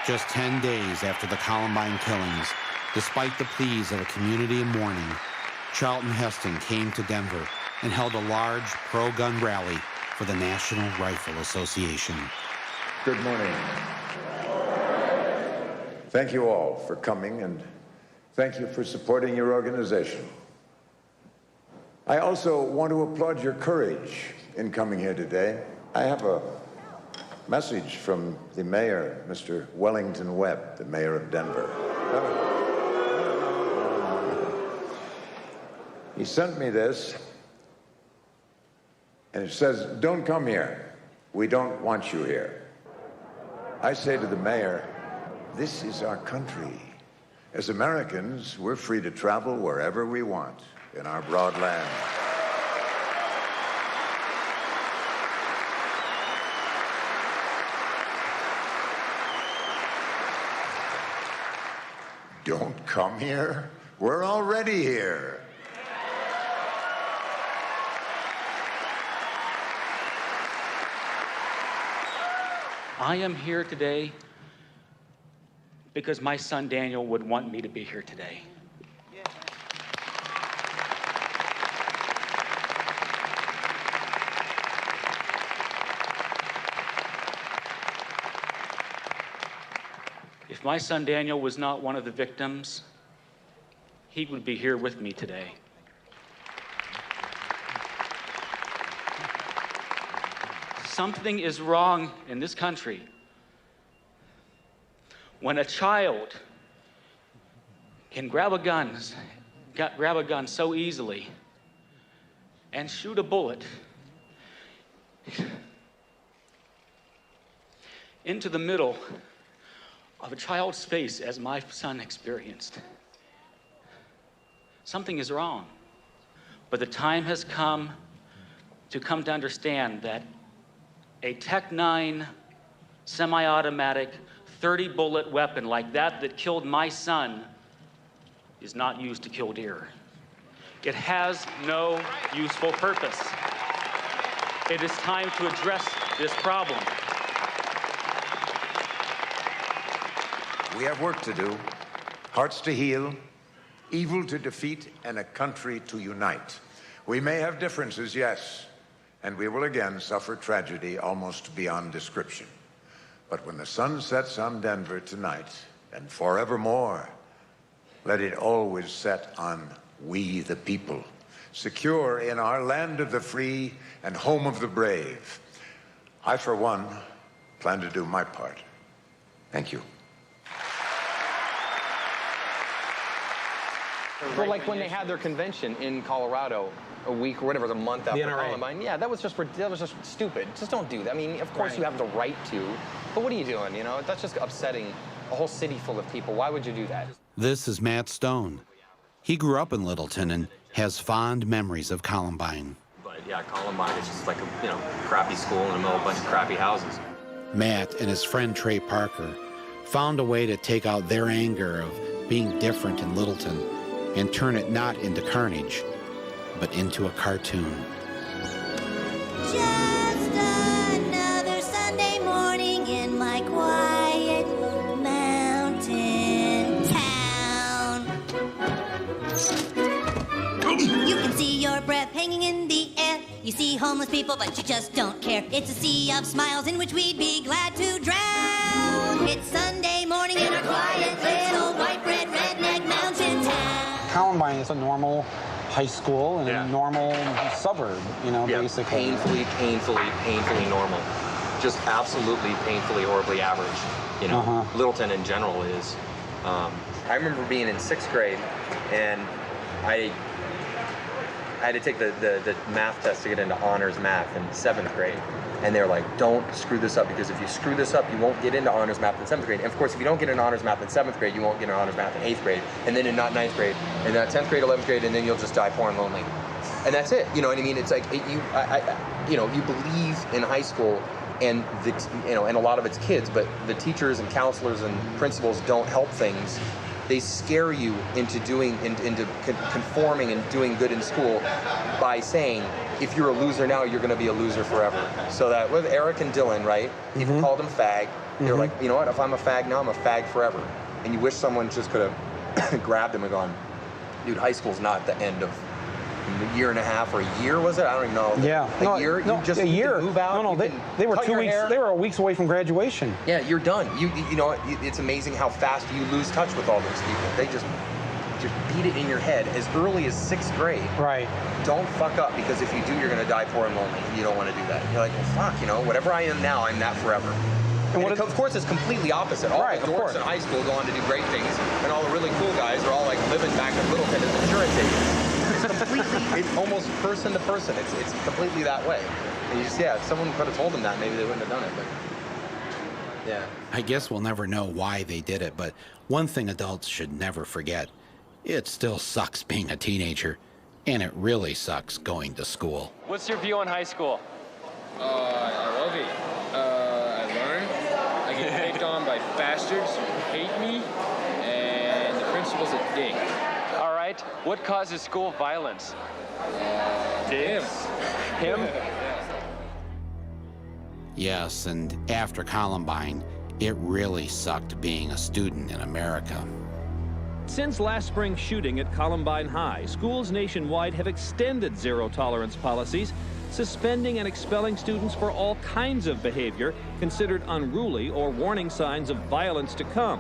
Just 10 days after the Columbine killings, despite the pleas of a community in mourning, Charlton Heston came to Denver and held a large pro-gun rally for the National Rifle Association. Good morning. Thank you all for coming, and thank you for supporting your organization. I also want to applaud your courage in coming here today. I have a message from the mayor, Mr. Wellington Webb, the mayor of Denver. He sent me this, and it says, "Don't come here. We don't want you here." I say to the mayor, this is our country. As Americans, we're free to travel wherever we want in our broad land. Don't come here. We're already here. I am here today because my son Daniel would want me to be here today. If my son Daniel was not one of the victims, he would be here with me today. Something is wrong in this country when a child can grab a gun so easily and shoot a bullet into the middle of a child's face, as my son experienced. Something is wrong. But the time has come to understand that a Tech-9 semi-automatic 30-bullet weapon like that killed my son is not used to kill deer. It has no useful purpose. It is time to address this problem. We have work to do, hearts to heal, evil to defeat, and a country to unite. We may have differences, yes, and we will again suffer tragedy almost beyond description. But when the sun sets on Denver tonight, and forevermore, let it always set on we the people, secure in our land of the free and home of the brave. I, for one, plan to do my part. Thank you. Well, like when they had their convention in Colorado a week or whatever, a month after Columbine, yeah, that was just stupid. Just don't do that. I mean, of course you have the right to, but what are you doing, you know? That's just upsetting a whole city full of people. Why would you do that? This is Matt Stone. He grew up in Littleton and has fond memories of Columbine. But yeah, Columbine is just like a, crappy school in the middle of a bunch of crappy houses. Matt and his friend Trey Parker found a way to take out their anger of being different in Littleton and turn it not into carnage, but into a cartoon. Just another Sunday morning in my quiet mountain town. You can see your breath hanging in the air. You see homeless people, but you just don't care. It's a sea of smiles in which we'd be glad to drown. It's Sunday morning in our quiet little white bread redneck mountain town. Columbine is a normal high school in a normal suburb, basically. Painfully normal. Just absolutely painfully, horribly average. Littleton in general is. I remember being in 6th grade, and I had to take the math test to get into honors math in 7th grade. And they were like, don't screw this up, because if you screw this up, you won't get into honors math in 7th grade. And of course, if you don't get into honors math in 7th grade, you won't get into honors math in 8th grade, and then in not 9th grade, and not 10th grade, 11th grade, and then you'll just die poor and lonely. And that's it, you know what I mean? It's like, you believe in high school, and and a lot of it's kids, but the teachers and counselors and principals don't help things. They scare you into conforming and doing good in school by saying, if you're a loser now, you're going to be a loser forever. So that with Eric and Dylan, right? Even called them fag. They're like, you know what? If I'm a fag now, I'm a fag forever. And you wish someone just could have grabbed him and gone, dude, high school's not the end of a year and a half or a year, was it? I don't even know. Yeah. A year? No, you just a year. Move out. No, they were 2 weeks. They were weeks away from graduation. Yeah, you're done. You know, it's amazing how fast you lose touch with all those people. They just to beat it in your head as early as 6th grade. Right. Don't fuck up, because if you do, you're gonna die poor and lonely. You don't want to do that. You're like, well, fuck, you know, whatever I am now, I'm that forever. And of course, it's completely opposite. All the dorks in high school go on to do great things, and all the really cool guys are all like living back in Littleton as insurance agents. It's completely, it's almost person to person. It's completely that way. And you just, yeah, if someone could have told them that, maybe they wouldn't have done it, but yeah. I guess we'll never know why they did it, but one thing adults should never forget: it still sucks being a teenager, and it really sucks going to school. What's your view on high school? I love it. I learn. I get picked on by bastards who hate me, and the principal's a dick. All right. What causes school violence? Him. Him? Yes, and after Columbine, it really sucked being a student in America. Since last spring's shooting at Columbine High, schools nationwide have extended zero-tolerance policies, suspending and expelling students for all kinds of behavior considered unruly or warning signs of violence to come.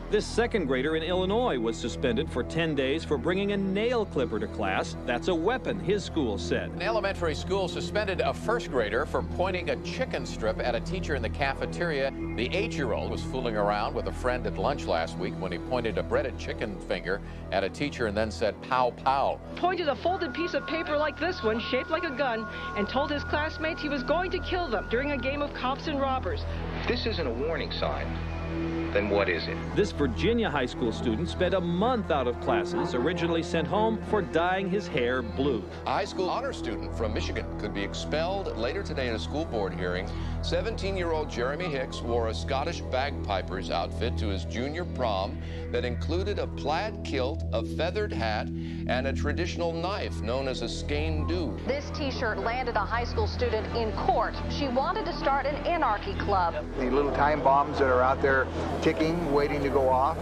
This second grader in Illinois was suspended for 10 days for bringing a nail clipper to class. That's a weapon, his school said. An elementary school suspended a first grader for pointing a chicken strip at a teacher in the cafeteria. The 8-year-old was fooling around with a friend at lunch last week when he pointed a breaded chicken finger at a teacher and then said, "Pow, pow." Pointed a folded piece of paper like this one, shaped like a gun, and told his classmates he was going to kill them during a game of cops and robbers. This isn't a warning sign. Then what is it? This Virginia high school student spent a month out of classes, originally sent home for dyeing his hair blue. A high school honor student from Michigan could be expelled later today in a school board hearing. 17-year-old Jeremy Hicks wore a Scottish bagpiper's outfit to his junior prom that included a plaid kilt, a feathered hat, and a traditional knife known as a skein dhu. This T-shirt landed a high school student in court. She wanted to start an anarchy club. The little time bombs that are out there ticking, waiting to go off,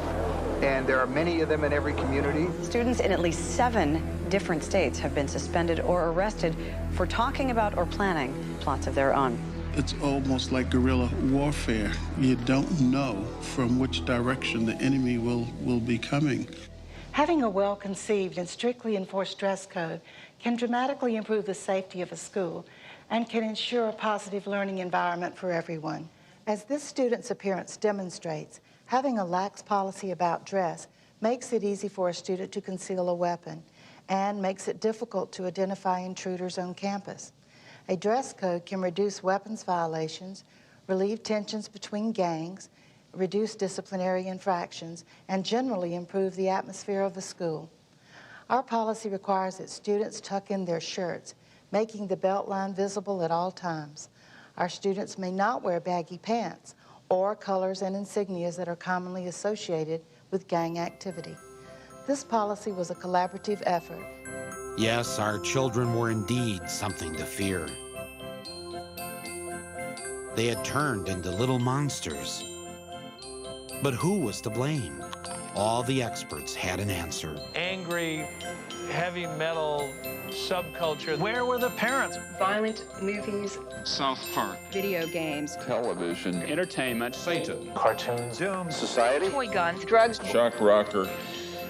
and there are many of them in every community. Students in at least 7 different states have been suspended or arrested for talking about or planning plots of their own. It's almost like guerrilla warfare. You don't know from which direction the enemy will be coming. Having a well-conceived and strictly enforced dress code can dramatically improve the safety of a school and can ensure a positive learning environment for everyone. As this student's appearance demonstrates, having a lax policy about dress makes it easy for a student to conceal a weapon and makes it difficult to identify intruders on campus. A dress code can reduce weapons violations, relieve tensions between gangs, reduce disciplinary infractions, and generally improve the atmosphere of the school. Our policy requires that students tuck in their shirts, making the belt line visible at all times. Our students may not wear baggy pants or colors and insignias that are commonly associated with gang activity. This policy was a collaborative effort. Yes, our children were indeed something to fear. They had turned into little monsters. But who was to blame? All the experts had an answer. Angry, heavy metal subculture. Where were the parents? Violent movies. South Park. Video games. Television. Entertainment. Satan. Cartoons. Doom. Society. Toy guns. Drugs. Shock rocker.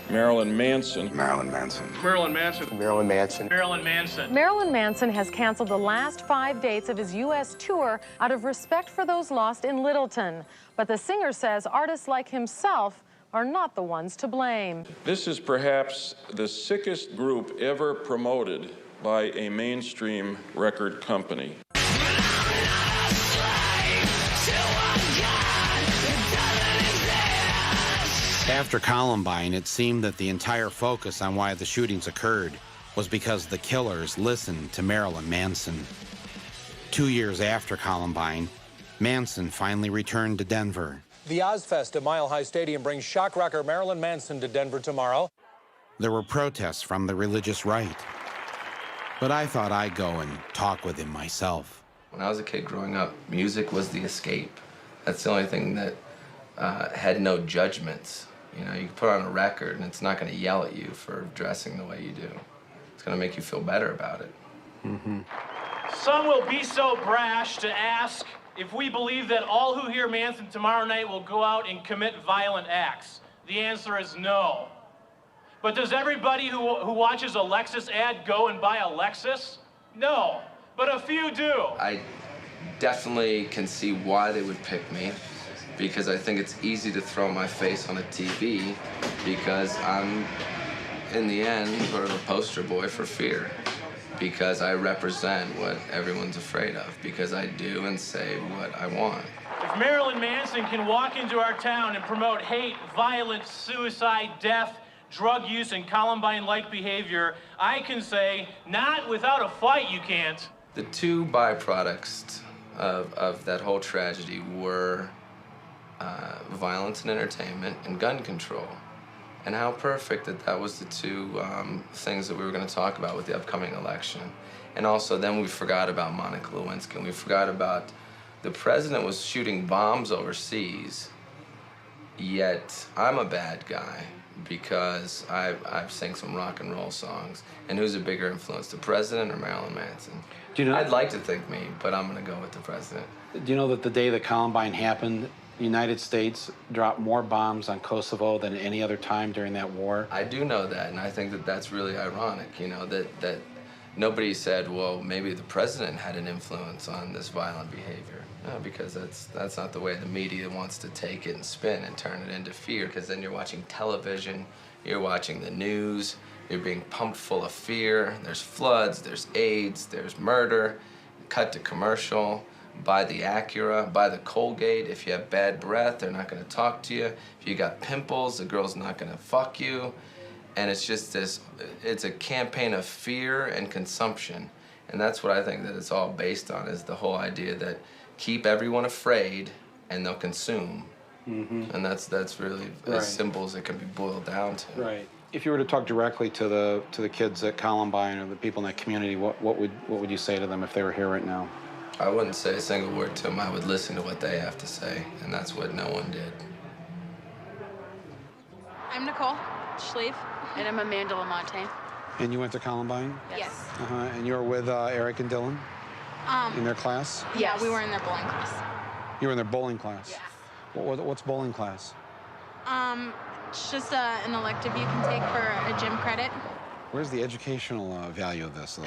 Marilyn Manson. Marilyn Manson. Marilyn Manson. Marilyn Manson. Marilyn Manson. Marilyn Manson has canceled the last 5 dates of his U.S. tour out of respect for those lost in Littleton. But the singer says artists like himself are not the ones to blame. This is perhaps the sickest group ever promoted by a mainstream record company. After Columbine, it seemed that the entire focus on why the shootings occurred was because the killers listened to Marilyn Manson. 2 years after Columbine, Manson finally returned to Denver. The Ozfest at Mile High Stadium brings shock rocker Marilyn Manson to Denver tomorrow. There were protests from the religious right. But I thought I'd go and talk with him myself. When I was a kid growing up, music was the escape. That's the only thing that had no judgments. You know, you put on a record and it's not going to yell at you for dressing the way you do. It's going to make you feel better about it. Mm-hmm. Some will be so brash to ask if we believe that all who hear Manson tomorrow night will go out and commit violent acts. The answer is no. But does everybody who watches a Lexus ad go and buy a Lexus? No, but a few do. I definitely can see why they would pick me, because I think it's easy to throw my face on a TV, because I'm, in the end, sort of a poster boy for fear, because I represent what everyone's afraid of, because I do and say what I want. If Marilyn Manson can walk into our town and promote hate, violence, suicide, death, drug use, and Columbine-like behavior, I can say, not without a fight you can't. The two byproducts of that whole tragedy were violence and entertainment and gun control. And how perfect that was the two things that we were going to talk about with the upcoming election. And also then we forgot about Monica Lewinsky, and we forgot about the president was shooting bombs overseas, yet I'm a bad guy because I've sang some rock and roll songs. And who's a bigger influence, the president or Marilyn Manson? Do you know, I'd like to think me, but I'm going to go with the president. Do you know that the day that Columbine happened, the United States dropped more bombs on Kosovo than any other time during that war? I do know that, and I think that that's really ironic, you know, that nobody said, well, maybe the president had an influence on this violent behavior. No, because that's not the way the media wants to take it and spin and turn it into fear, because then you're watching television, you're watching the news, you're being pumped full of fear. There's floods, there's AIDS, there's murder, cut to commercial. Buy the Acura, buy the Colgate. If you have bad breath, they're not going to talk to you. If you got pimples, the girl's not going to fuck you. And it's just this, it's a campaign of fear and consumption. And that's what I think that it's all based on, is the whole idea that keep everyone afraid and they'll consume. Mm-hmm. And that's really as simple as it can be boiled down to. Right. If you were to talk directly to the kids at Columbine or the people in that community, what would you say to them if they were here right now? I wouldn't say a single word to them. I would listen to what they have to say, and that's what no one did. I'm Nicole Schlieve. And I'm Amanda Lamontagne. And you went to Columbine? Yes. And you were with Eric and Dylan in their class? Yeah, we were in their bowling class. You were in their bowling class? Yes. What's bowling class? It's just an elective you can take for a gym credit. Where's the educational value of this?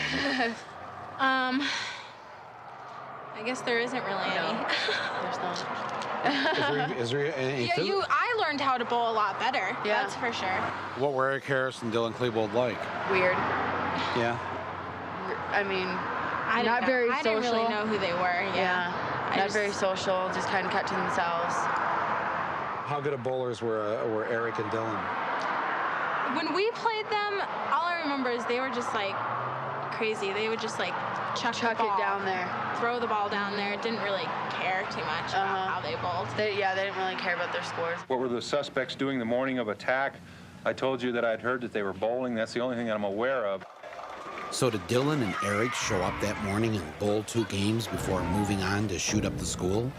I guess there isn't really any. There's not. Is there any? Yeah, I learned how to bowl a lot better. Yeah. That's for sure. What were Eric Harris and Dylan Klebold like? Weird. Yeah. I mean, not very social. I didn't really know who they were. Yeah. Not very social. Just kind of kept to themselves. How good of bowlers were Eric and Dylan? When we played them, all I remember is they were just like crazy. They would just like chuck it down there, throw the ball down there. Didn't really care too much about how they bowled. They didn't really care about their scores. What were the suspects doing the morning of attack? I told you that I'd heard that they were bowling. That's the only thing that I'm aware of. So did Dylan and Eric show up that morning and bowl 2 games before moving on to shoot up the school?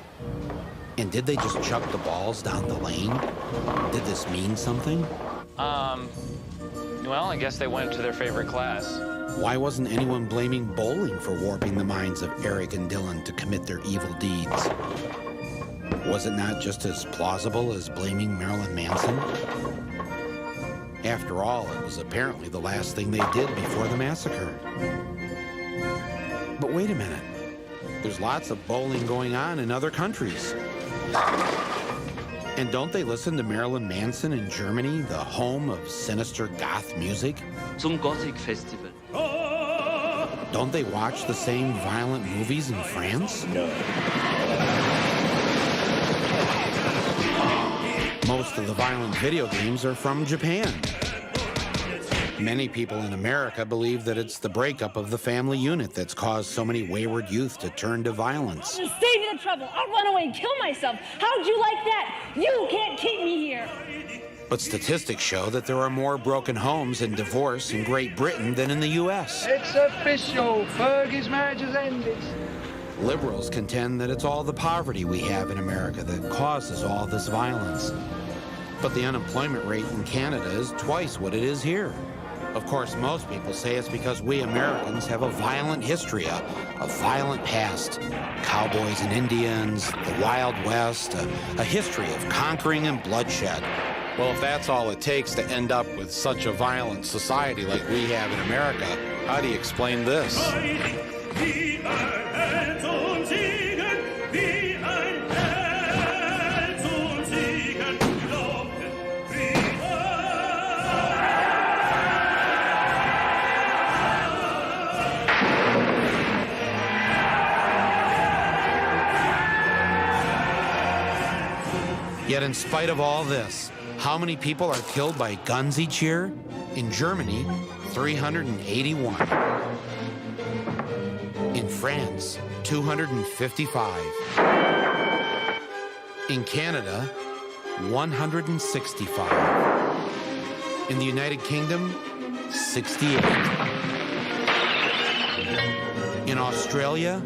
And did they just chuck the balls down the lane? Did this mean something? Well, I guess they went to their favorite class. Why wasn't anyone blaming bowling for warping the minds of Eric and Dylan to commit their evil deeds? Was it not just as plausible as blaming Marilyn Manson? After all, it was apparently the last thing they did before the massacre. But wait a minute. There's lots of bowling going on in other countries. And don't they listen to Marilyn Manson in Germany, the home of sinister goth music? Zum Gothic Festival. Don't they watch the same violent movies in France? No. Most of the violent video games are from Japan. Many people in America believe that it's the breakup of the family unit that's caused so many wayward youth to turn to violence. Save me the trouble. I'll run away and kill myself. How'd you like that? You can't keep me here. But statistics show that there are more broken homes and divorce in Great Britain than in the U.S. It's official. Fergie's marriage has ended. Liberals contend that it's all the poverty we have in America that causes all this violence. But the unemployment rate in Canada is twice what it is here. Of course, most people say it's because we Americans have a violent history, a violent past. Cowboys and Indians, the Wild West, a history of conquering and bloodshed. Well, if that's all it takes to end up with such a violent society like we have in America, how do you explain this? Yet in spite of all this, how many people are killed by guns each year? In Germany, 381. In France, 255. In Canada, 165. In the United Kingdom, 68. In Australia,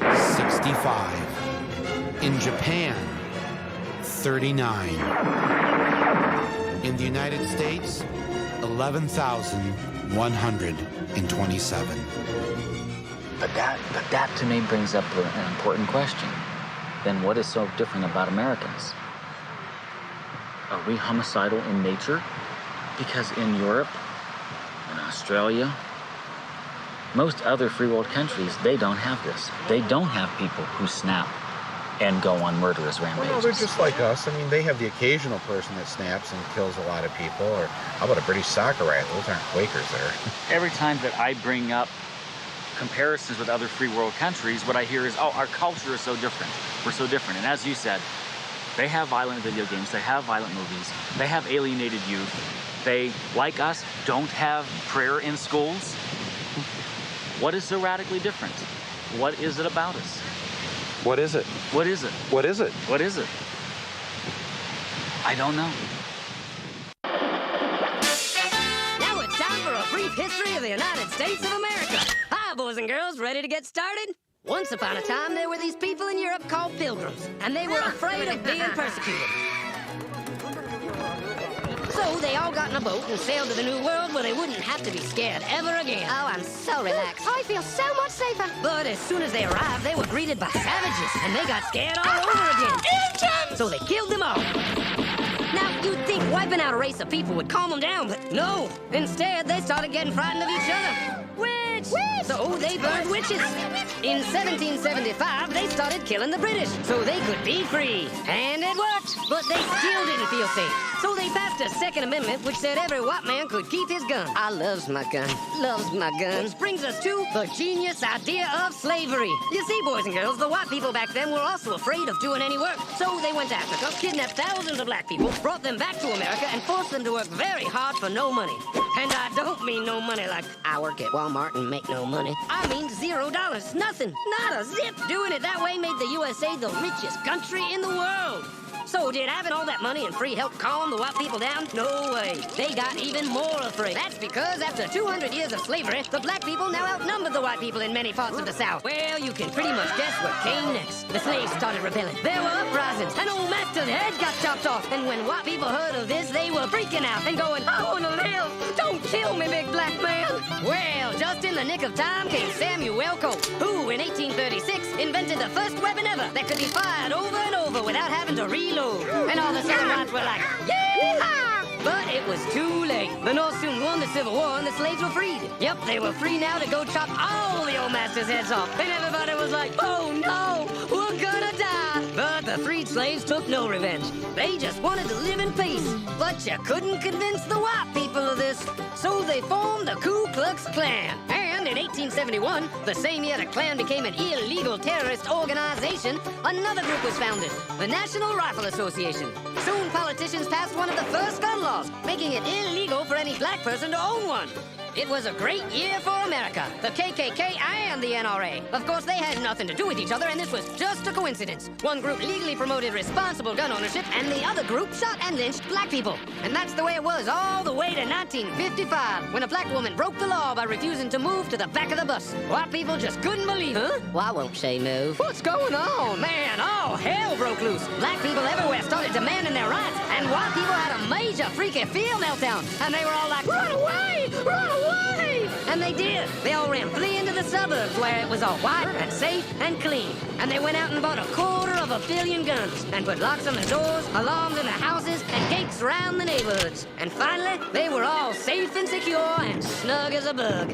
65. In Japan, 39. In the United States, 11,127. But that to me brings up an important question. Then what is so different about Americans? Are we homicidal in nature? Because in Europe, in Australia, most other free world countries, they don't have this. They don't have people who snap and go on murderous rampages. Well, no, they're just like us. I mean, they have the occasional person that snaps and kills a lot of people. Or how about a British soccer riot? Those aren't Quakers there. Every time that I bring up comparisons with other free world countries, what I hear is, oh, our culture is so different. We're so different. And as you said, they have violent video games. They have violent movies. They have alienated youth. They, like us, don't have prayer in schools. What is so radically different? What is it about us? What is it? What is it? What is it? What is it? I don't know. Now it's time for a brief history of the United States of America. Hi, boys and girls, ready to get started? Once upon a time, there were these people in Europe called pilgrims, and they were afraid of being persecuted. So they all got in a boat and sailed to the New World where they wouldn't have to be scared ever again. Oh, I'm so relaxed. I feel so much safer. But as soon as they arrived, they were greeted by savages, and they got scared all over again. Indians! So they killed them all. Now, you'd think wiping out a race of people would calm them down, but no. Instead, they started getting frightened of each other. Witch! So they burned witches. In 1775, they started killing the British so they could be free. And it worked, but they still didn't feel safe. So they passed a Second Amendment which said every white man could keep his gun. I loves my gun. Loves my gun. Which brings us to the genius idea of slavery. You see, boys and girls, the white people back then were also afraid of doing any work. So they went to Africa, kidnapped thousands of black people, brought them back to America, and forced them to work very hard for no money. And I don't mean no money like I work at Walmart and make no money. I mean $0. Nothing. Not a zip. Doing it that way made the USA the richest country in the world. So did having all that money and free help calm the white people down? No way. They got even more afraid. That's because after 200 years of slavery, the black people now outnumbered the white people in many parts of the South. Well, you can pretty much guess what came next. The slaves started rebelling. There were uprisings. An old master's head got chopped off. And when white people heard of this, they were freaking out and going, I want to live. Don't kill me, big black man. Well, just in the nick of time came Samuel Colt, who in 1836 invented the first weapon ever that could be fired over and over without having to reload. And all the Southern whites were like, yeah! But it was too late. The North soon won the Civil War and the slaves were freed. Yep, they were free now to go chop all the old masters' heads off. And everybody was like, oh no, we're gonna die. But the freed slaves took no revenge. They just wanted to live in peace. But you couldn't convince the white people of this. So they formed the Ku Klux Klan. And in 1871, the same year the Klan became an illegal terrorist organization, another group was founded, the National Rifle Association. Soon politicians passed one of the first gun laws, making it illegal for any black person to own one. It was a great year for America, the KKK and the NRA. Of course, they had nothing to do with each other, and this was just a coincidence. One group legally promoted responsible gun ownership, and the other group shot and lynched black people. And that's the way it was all the way to 1955, when a black woman broke the law by refusing to move to the back of the bus. White people just couldn't believe it. Huh? Why won't she move? What's going on? Man, all hell broke loose. Black people everywhere started demanding their rights, and white people had a major freaky fear meltdown. And they were all like, run away! Run away! alive! And they did. They all ran flee into the suburbs where it was all white and safe and clean. And they went out and bought 250 million guns and put locks on the doors, alarms in the houses, and gates around the neighborhoods. And finally, they were all safe and secure and snug as a bug.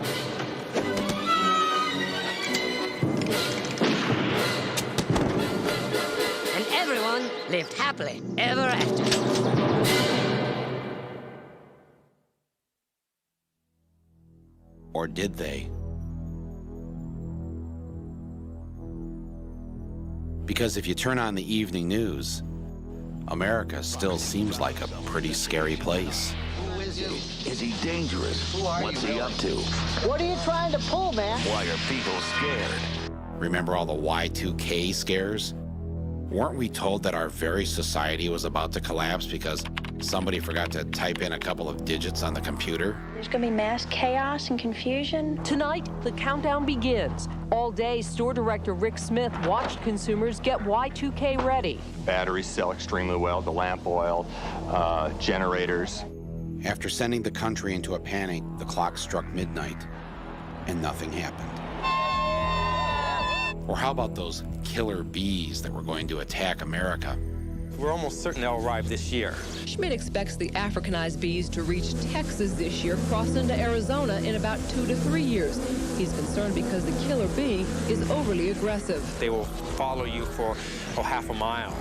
And everyone lived happily ever after. Or did they? Because if you turn on the evening news, America still seems like a pretty scary place. Who is he? Is he dangerous? What's he up to? What are you trying to pull, man? Why are people scared? Remember all the Y2K scares? Weren't we told that our very society was about to collapse because somebody forgot to type in a couple of digits on the computer? There's going to be mass chaos and confusion. Tonight, the countdown begins. All day, store director Rick Smith watched consumers get Y2K ready. Batteries sell extremely well, the lamp oil, generators. After sending the country into a panic, the clock struck midnight, and nothing happened. Or how about those killer bees that were going to attack America? We're almost certain they'll arrive this year. Schmidt expects the Africanized bees to reach Texas this year, cross into Arizona in about 2 to 3 years. He's concerned because the killer bee is overly aggressive. They will follow you for half a mile.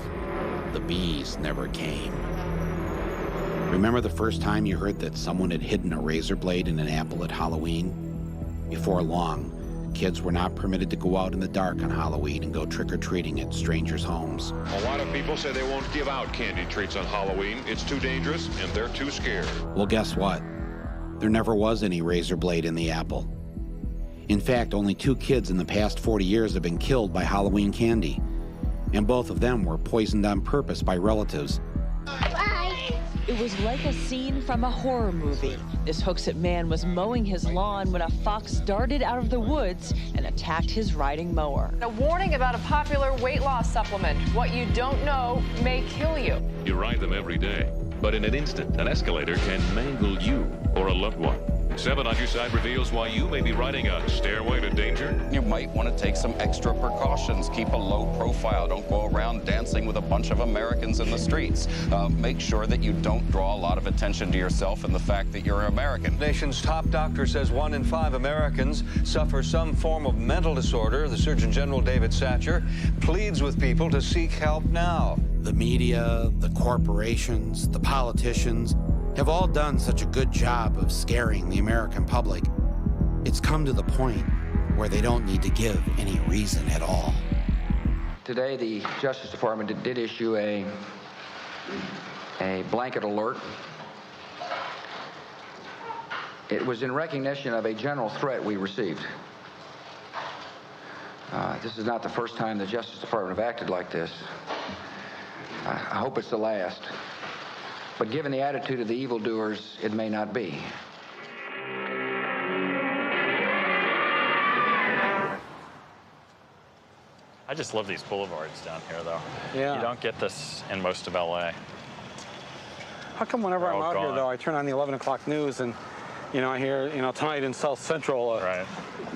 The bees never came. Remember the first time you heard that someone had hidden a razor blade in an apple at Halloween? Before long, kids were not permitted to go out in the dark on Halloween and go trick-or-treating at strangers' homes. A lot of people say they won't give out candy treats on Halloween. It's too dangerous, and they're too scared. Well, guess what? There never was any razor blade in the apple. In fact, only 2 kids in the past 40 years have been killed by Halloween candy, and both of them were poisoned on purpose by relatives. It was like a scene from a horror movie. This Hooksett man was mowing his lawn when a fox darted out of the woods and attacked his riding mower. A warning about a popular weight loss supplement. What you don't know may kill you. You ride them every day, but in an instant, an escalator can mangle you or a loved one. 7 on Your Side reveals why you may be riding a stairway to danger. You might want to take some extra precautions. Keep a low profile. Don't go around dancing with a bunch of Americans in the streets. Make sure that you don't draw a lot of attention to yourself and the fact that you're American. The nation's top doctor says 1 in 5 Americans suffer some form of mental disorder. The Surgeon General, David Satcher, pleads with people to seek help now. The media, the corporations, the politicians have all done such a good job of scaring the American public. It's come to the point where they don't need to give any reason at all. Today, the Justice Department did issue a blanket alert. It was in recognition of a general threat we received. This is not the first time the Justice Department have acted like this. I hope it's the last. But given the attitude of the evildoers, it may not be. I just love these boulevards down here, though. Yeah. You don't get this in most of LA. How come whenever I'm out here, though, I turn on the 11 o'clock news and, I hear, tonight in South Central,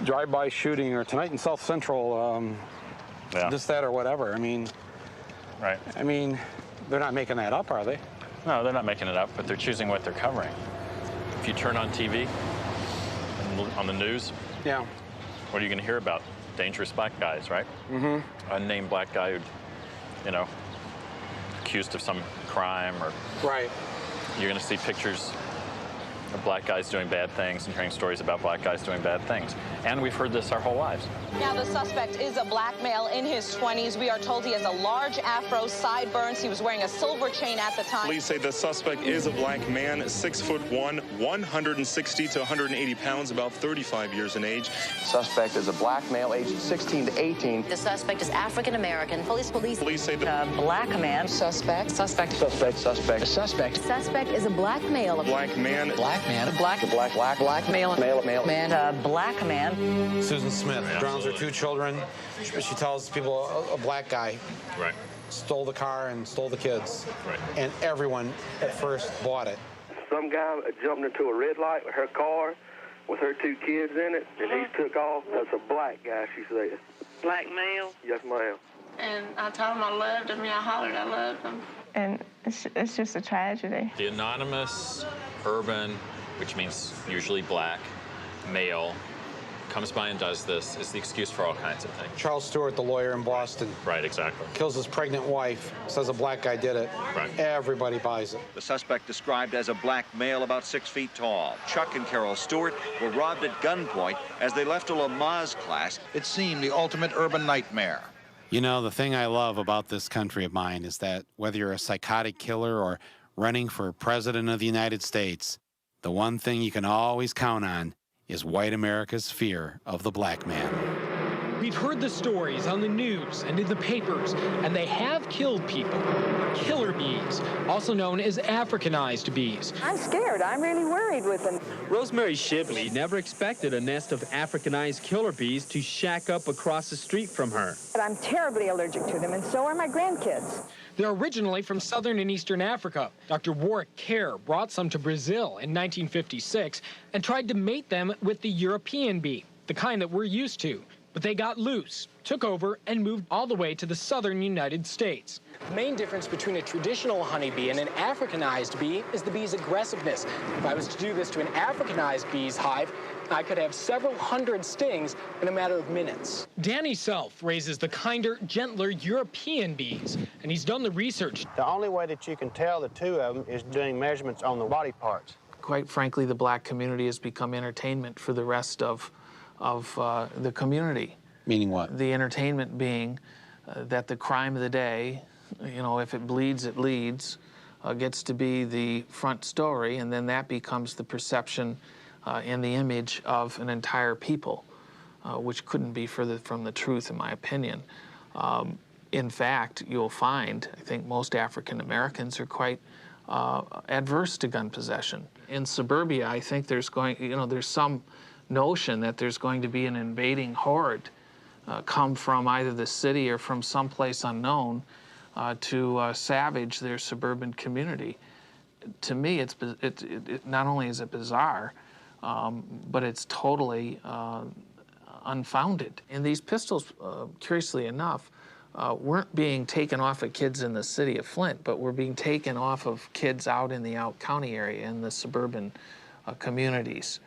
drive-by shooting, or tonight in South Central, this, that, or whatever. Right. They're not making that up, are they? No, they're not making it up, but they're choosing what they're covering. If you turn on TV, on the news, what are you going to hear about? Dangerous black guys, right? Mm-hmm. Unnamed black guy who, accused of some crime, or you're going to see pictures of black guys doing bad things and hearing stories about black guys doing bad things. And we've heard this our whole lives. Now, the suspect is a black male in his 20s. We are told he has a large afro, sideburns. He was wearing a silver chain at the time. Police say the suspect is a black man, 6'1", 160 to 180 pounds, about 35 years in age. Suspect is a black male, aged 16 to 18. The suspect is African American. Police say the black man. Suspect. The suspect is a black male. Black man. Black man. Black male. Male. Man. Black man. Susan Smith drowns her 2 children. She tells people a black guy stole the car and stole the kids. And everyone at first bought it. Some guy jumped into a red light with her car, with her 2 kids in it, and he took off. That's a black guy, she said. Black male? Yes, ma'am. And I told him I loved him. I hollered I loved him. And it's just a tragedy. The anonymous, urban, which means usually black, male, comes by and does this is the excuse for all kinds of things. Charles Stewart, the lawyer in Boston. Right, exactly. Kills his pregnant wife, says a black guy did it. Right. Everybody buys it. The suspect described as a black male about 6 feet tall. Chuck and Carol Stewart were robbed at gunpoint as they left a Lamaze class. It seemed the ultimate urban nightmare. You know, the thing I love about this country of mine is that whether you're a psychotic killer or running for president of the United States, the one thing you can always count on is white America's fear of the black man. We've heard the stories on the news and in the papers, and they have killed people. Killer bees, also known as Africanized bees. I'm scared. I'm really worried with them. Rosemary Shibley never expected a nest of Africanized killer bees to shack up across the street from her. But I'm terribly allergic to them, and so are my grandkids. They're originally from southern and eastern Africa. Dr. Warwick Kerr brought some to Brazil in 1956 and tried to mate them with the European bee, the kind that we're used to. But they got loose, took over, and moved all the way to the southern United States. The main difference between a traditional honeybee and an Africanized bee is the bee's aggressiveness. If I was to do this to an Africanized bee's hive, I could have several hundred stings in a matter of minutes. Danny Self raises the kinder, gentler European bees, and he's done the research. The only way that you can tell the two of them is doing measurements on the body parts. Quite frankly, the black community has become entertainment for the rest of the community. Meaning what? The entertainment being that the crime of the day, you know, if it bleeds, it leads, gets to be the front story, and then that becomes the perception and the image of an entire people, which couldn't be further from the truth, in my opinion. In fact, you'll find, I think most African Americans are quite adverse to gun possession. In suburbia, I think there's some notion that there's going to be an invading horde come from either the city or from someplace unknown to savage their suburban community. To me, it not only is it bizarre, but it's totally unfounded. And these pistols, curiously enough, weren't being taken off of kids in the city of Flint, but were being taken off of kids out in the out county area, in the suburban communities.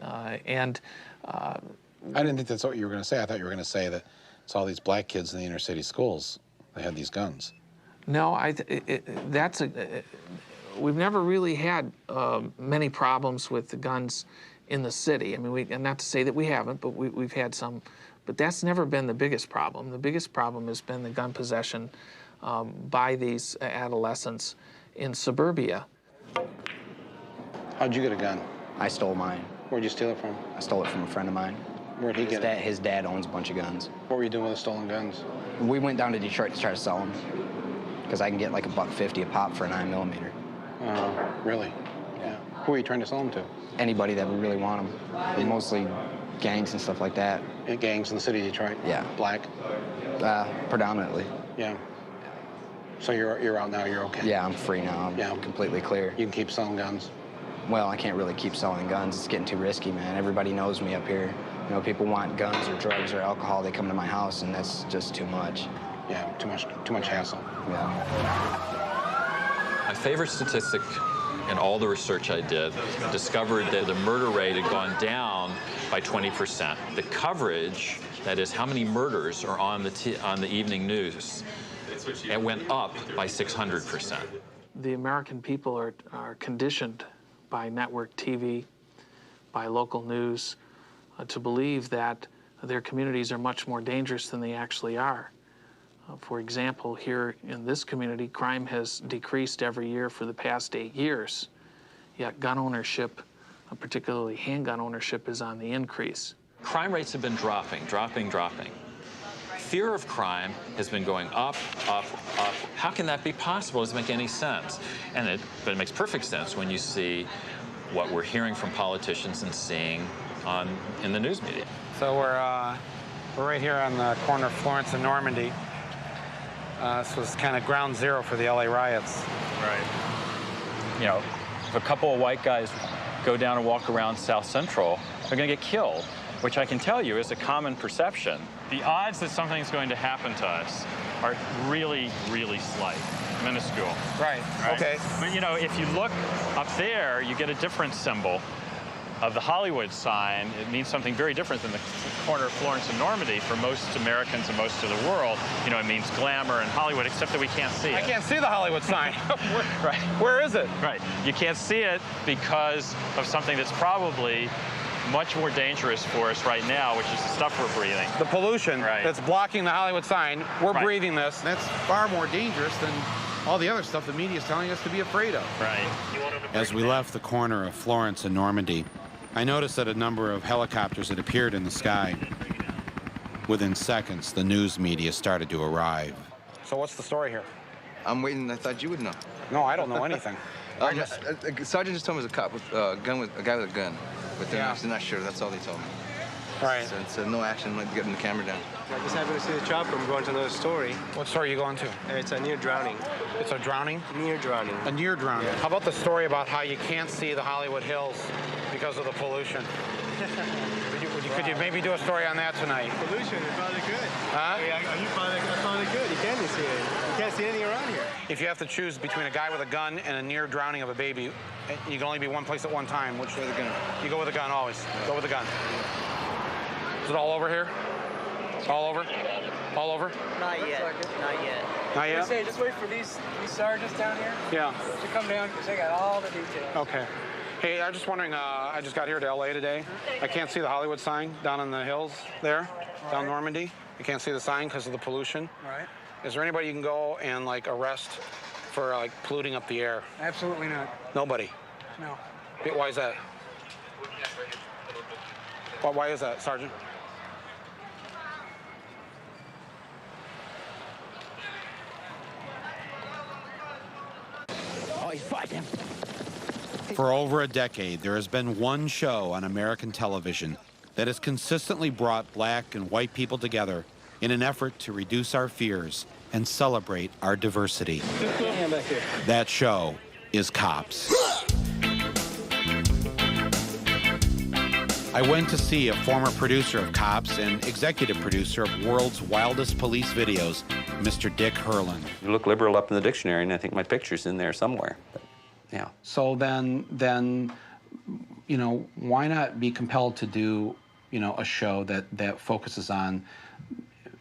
I didn't think that's what you were going to say. I thought you were going to say that it's all these black kids in the inner city schools. They had these guns. No, we've never really had many problems with the guns in the city. I mean, and not to say that we haven't, but we've had some. But that's never been the biggest problem. The biggest problem has been the gun possession by these adolescents in suburbia. How'd you get a gun? I stole mine. Where'd you steal it from? I stole it from a friend of mine. Where'd he get it? His dad owns a bunch of guns. What were you doing with the stolen guns? We went down to Detroit to try to sell them, because I can get like $1.50 a pop for a 9mm. Really? Yeah. Who are you trying to sell them to? Anybody that would really want them. Mostly gangs and stuff like that. Gangs in the city of Detroit? Yeah. Black? Predominantly. Yeah. So you're out now, you're okay? Yeah, I'm free now. I'm completely clear. You can keep selling guns? Well, I can't really keep selling guns. It's getting too risky, man. Everybody knows me up here. You know, people want guns or drugs or alcohol. They come to my house, and that's just too much. Yeah, too much hassle. Yeah. My favorite statistic in all the research I did discovered that the murder rate had gone down by 20%. The coverage, that is, how many murders are on the evening news, it went up by 600%. The American people are conditioned by network TV, by local news, to believe that their communities are much more dangerous than they actually are. For example, here in this community, crime has decreased every year for the past 8 years, yet gun ownership, particularly handgun ownership, is on the increase. Crime rates have been dropping. Fear of crime has been going up. How can that be possible? It doesn't make any sense. But it makes perfect sense when you see what we're hearing from politicians and seeing in the news media. So we're right here on the corner of Florence and Normandy. This was kind of ground zero for the LA riots. Right. You know, if a couple of white guys go down and walk around South Central, are going to get killed, which I can tell you is a common perception. The odds that something's going to happen to us are really, really slight, minuscule. Right. Okay. But, you know, if you look up there, you get a different symbol of the Hollywood sign. It means something very different than the corner of Florence and Normandy for most Americans and most of the world. You know, it means glamour and Hollywood, except that we can't see it. I can't see the Hollywood sign. Right. Where is it? Right. You can't see it because of something that's probably much more dangerous for us right now, which is the stuff we're breathing. The pollution that's blocking the Hollywood sign. We're breathing this. That's far more dangerous than all the other stuff the media is telling us to be afraid of. Right. As we left the corner of Florence and Normandy, I noticed that a number of helicopters had appeared in the sky. Within seconds, the news media started to arrive. So what's the story here? I'm waiting. I thought you would know. No, I don't know anything. Sergeant just told me it was a cop with a guy with a gun, but they're not sure. That's all they told me. Right. So it's no action. Like getting the camera down. I just happened to see the chopper. I'm going to another story. What story are you going to? It's a near drowning. It's a drowning? Near drowning. A near drowning. Yeah. How about the story about how you can't see the Hollywood Hills because of the pollution? Could you maybe do a story on that tonight? Pollution is probably good. Huh? I found it good. You can't see it. You can't see anything around here. If you have to choose between a guy with a gun and a near drowning of a baby, you can only be one place at one time. Which way the gun? You go with the gun always. Go with the gun. Is it all over here? All over? All over? Not yet. Not yet. Not yet? Say, just wait for these sergeants down here. Yeah. To come down because they got all the details. Okay. Hey, I'm just wondering, I just got here to LA today. I can't see the Hollywood sign down in the hills there, down Normandy. I can't see the sign because of the pollution. Right. Is there anybody you can go and like arrest for like polluting up the air? Absolutely not. Nobody? No. Why is that? Why is that, Sergeant? Oh, he's fighting. For over a decade, there has been one show on American television that has consistently brought black and white people together in an effort to reduce our fears and celebrate our diversity. That show is Cops. I went to see a former producer of Cops and executive producer of World's Wildest Police Videos, Mr. Dick Herlin. You look liberal up in the dictionary, and I think my picture's in there somewhere. But, yeah. So then, you know, why not be compelled to do, you know, a show that focuses on,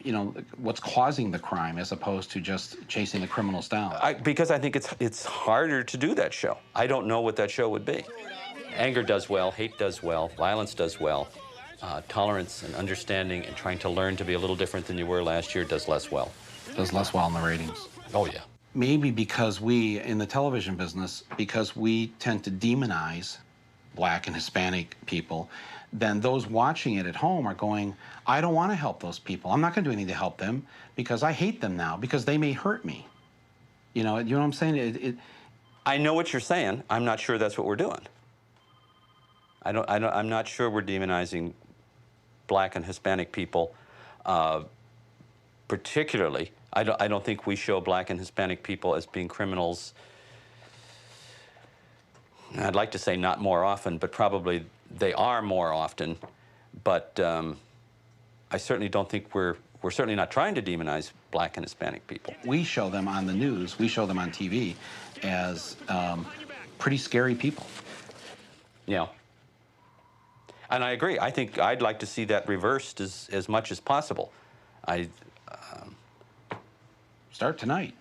you know, what's causing the crime as opposed to just chasing the criminals down? Because I think it's harder to do that show. I don't know what that show would be. Anger does well, hate does well, violence does well. Tolerance and understanding and trying to learn to be a little different than you were last year does less well. Does less well in the ratings. Oh, yeah. Maybe because we, in the television business, because we tend to demonize black and Hispanic people, then those watching it at home are going, I don't want to help those people. I'm not going to do anything to help them because I hate them now because they may hurt me. You know what I'm saying? I know what you're saying. I'm not sure that's what we're doing. I'm not sure we're demonizing black and Hispanic people particularly. I don't think we show black and Hispanic people as being criminals. I'd like to say not more often, but probably they are more often. But I certainly don't think we're certainly not trying to demonize black and Hispanic people. We show them on the news, we show them on TV as pretty scary people. Yeah. And I agree. I think I'd like to see that reversed as much as possible. Start tonight.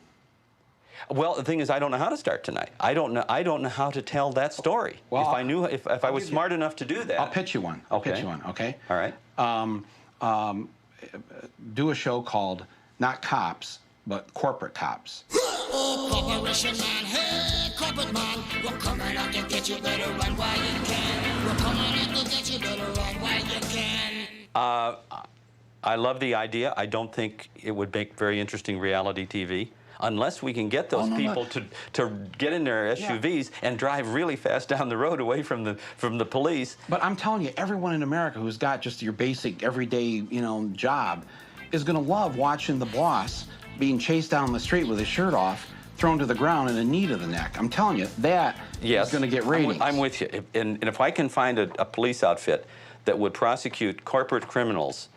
Well, the thing is, I don't know how to start tonight. I don't know how to tell that story. Well, if I was smart enough to do that. I'll pitch you one. Okay. Pitch you one, okay? All right. Do a show called not Cops, but Corporate Cops. Oh, corporation man, hey, corporate man, we're coming out to get you, better run while you can. We're coming out to get you, better run while you can. I love the idea. I don't think it would make very interesting reality TV unless we can get those people to get in their SUVs and drive really fast down the road away from the police. But I'm telling you, everyone in America who's got just your basic everyday, you know, job is going to love watching the boss being chased down the street with his shirt off, thrown to the ground and a knee to the neck. I'm telling you, that is going to get ratings. I'm with you. And if I can find a police outfit that would prosecute corporate criminals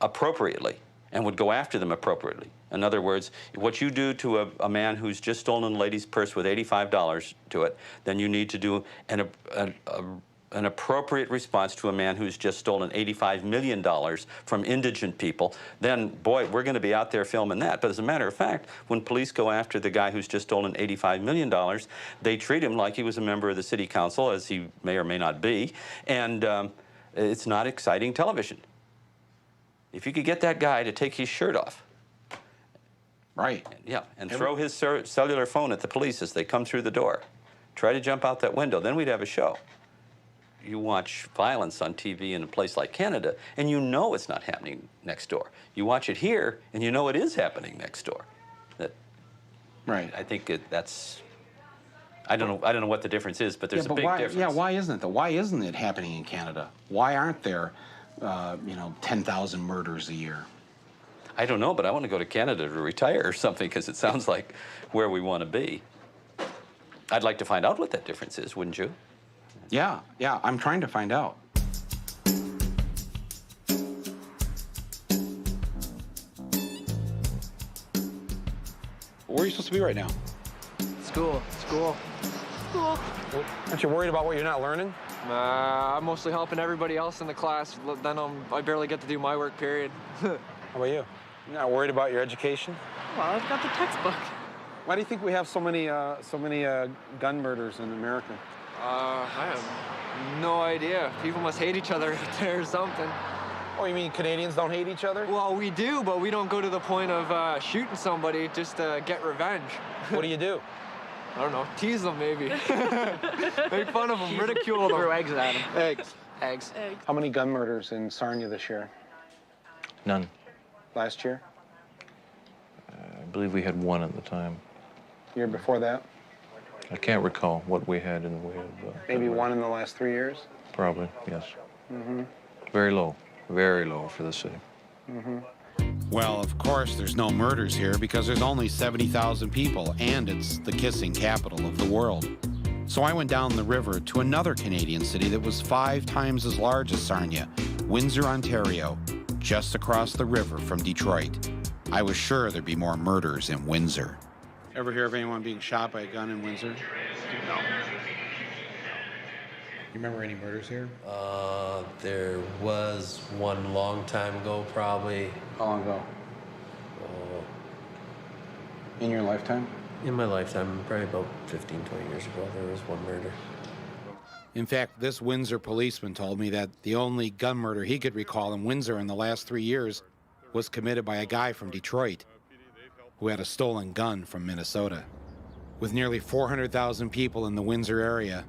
appropriately and would go after them appropriately. In other words, what you do to a man who's just stolen a lady's purse with $85 to it, then you need to do an appropriate response to a man who's just stolen $85 million from indigent people. Then, boy, we're going to be out there filming that. But as a matter of fact, when police go after the guy who's just stolen $85 million, they treat him like he was a member of the city council, as he may or may not be, and it's not exciting television. If you could get that guy to take his shirt off, right, yeah, and throw his cellular phone at the police as they come through the door, try to jump out that window, then we'd have a show. You watch violence on TV in a place like Canada, and you know it's not happening next door. You watch it here, and you know it is happening next door. Right. I think that's. I don't know what the difference is, but there's a big difference. Yeah, why isn't it though? Why isn't it happening in Canada? Why aren't there, 10,000 murders a year? I don't know, but I want to go to Canada to retire or something because it sounds like where we want to be. I'd like to find out what that difference is, wouldn't you? Yeah, I'm trying to find out. Where are you supposed to be right now? School. Aren't you worried about what you're not learning? I'm mostly helping everybody else in the class. Then I barely get to do my work, period. How about you? You're not worried about your education? Well, I've got the textbook. Why do you think we have so many gun murders in America? I have no idea. People must hate each other out there or something. Oh, you mean Canadians don't hate each other? Well, we do, but we don't go to the point of shooting somebody just to get revenge. What do you do? I don't know. Tease them, maybe. Make fun of them, ridicule them. Throw eggs at them. Eggs. How many gun murders in Sarnia this year? None. Last year? I believe we had one at the time. Year before that? I can't recall what we had Maybe one in the last 3 years? Probably, yes. Mm-hmm. Very low for the city. Mm-hmm. Well, of course, there's no murders here because there's only 70,000 people, and it's the kissing capital of the world. So I went down the river to another Canadian city that was 5 times as large as Sarnia, Windsor, Ontario, just across the river from Detroit. I was sure there'd be more murders in Windsor. Ever hear of anyone being shot by a gun in Windsor? No. You remember any murders here? There was one long time ago, probably. How long ago? In your lifetime? In my lifetime, probably about 15, 20 years ago, there was one murder. In fact, this Windsor policeman told me that the only gun murder he could recall in Windsor in the last 3 years was committed by a guy from Detroit who had a stolen gun from Minnesota. With nearly 400,000 people in the Windsor area,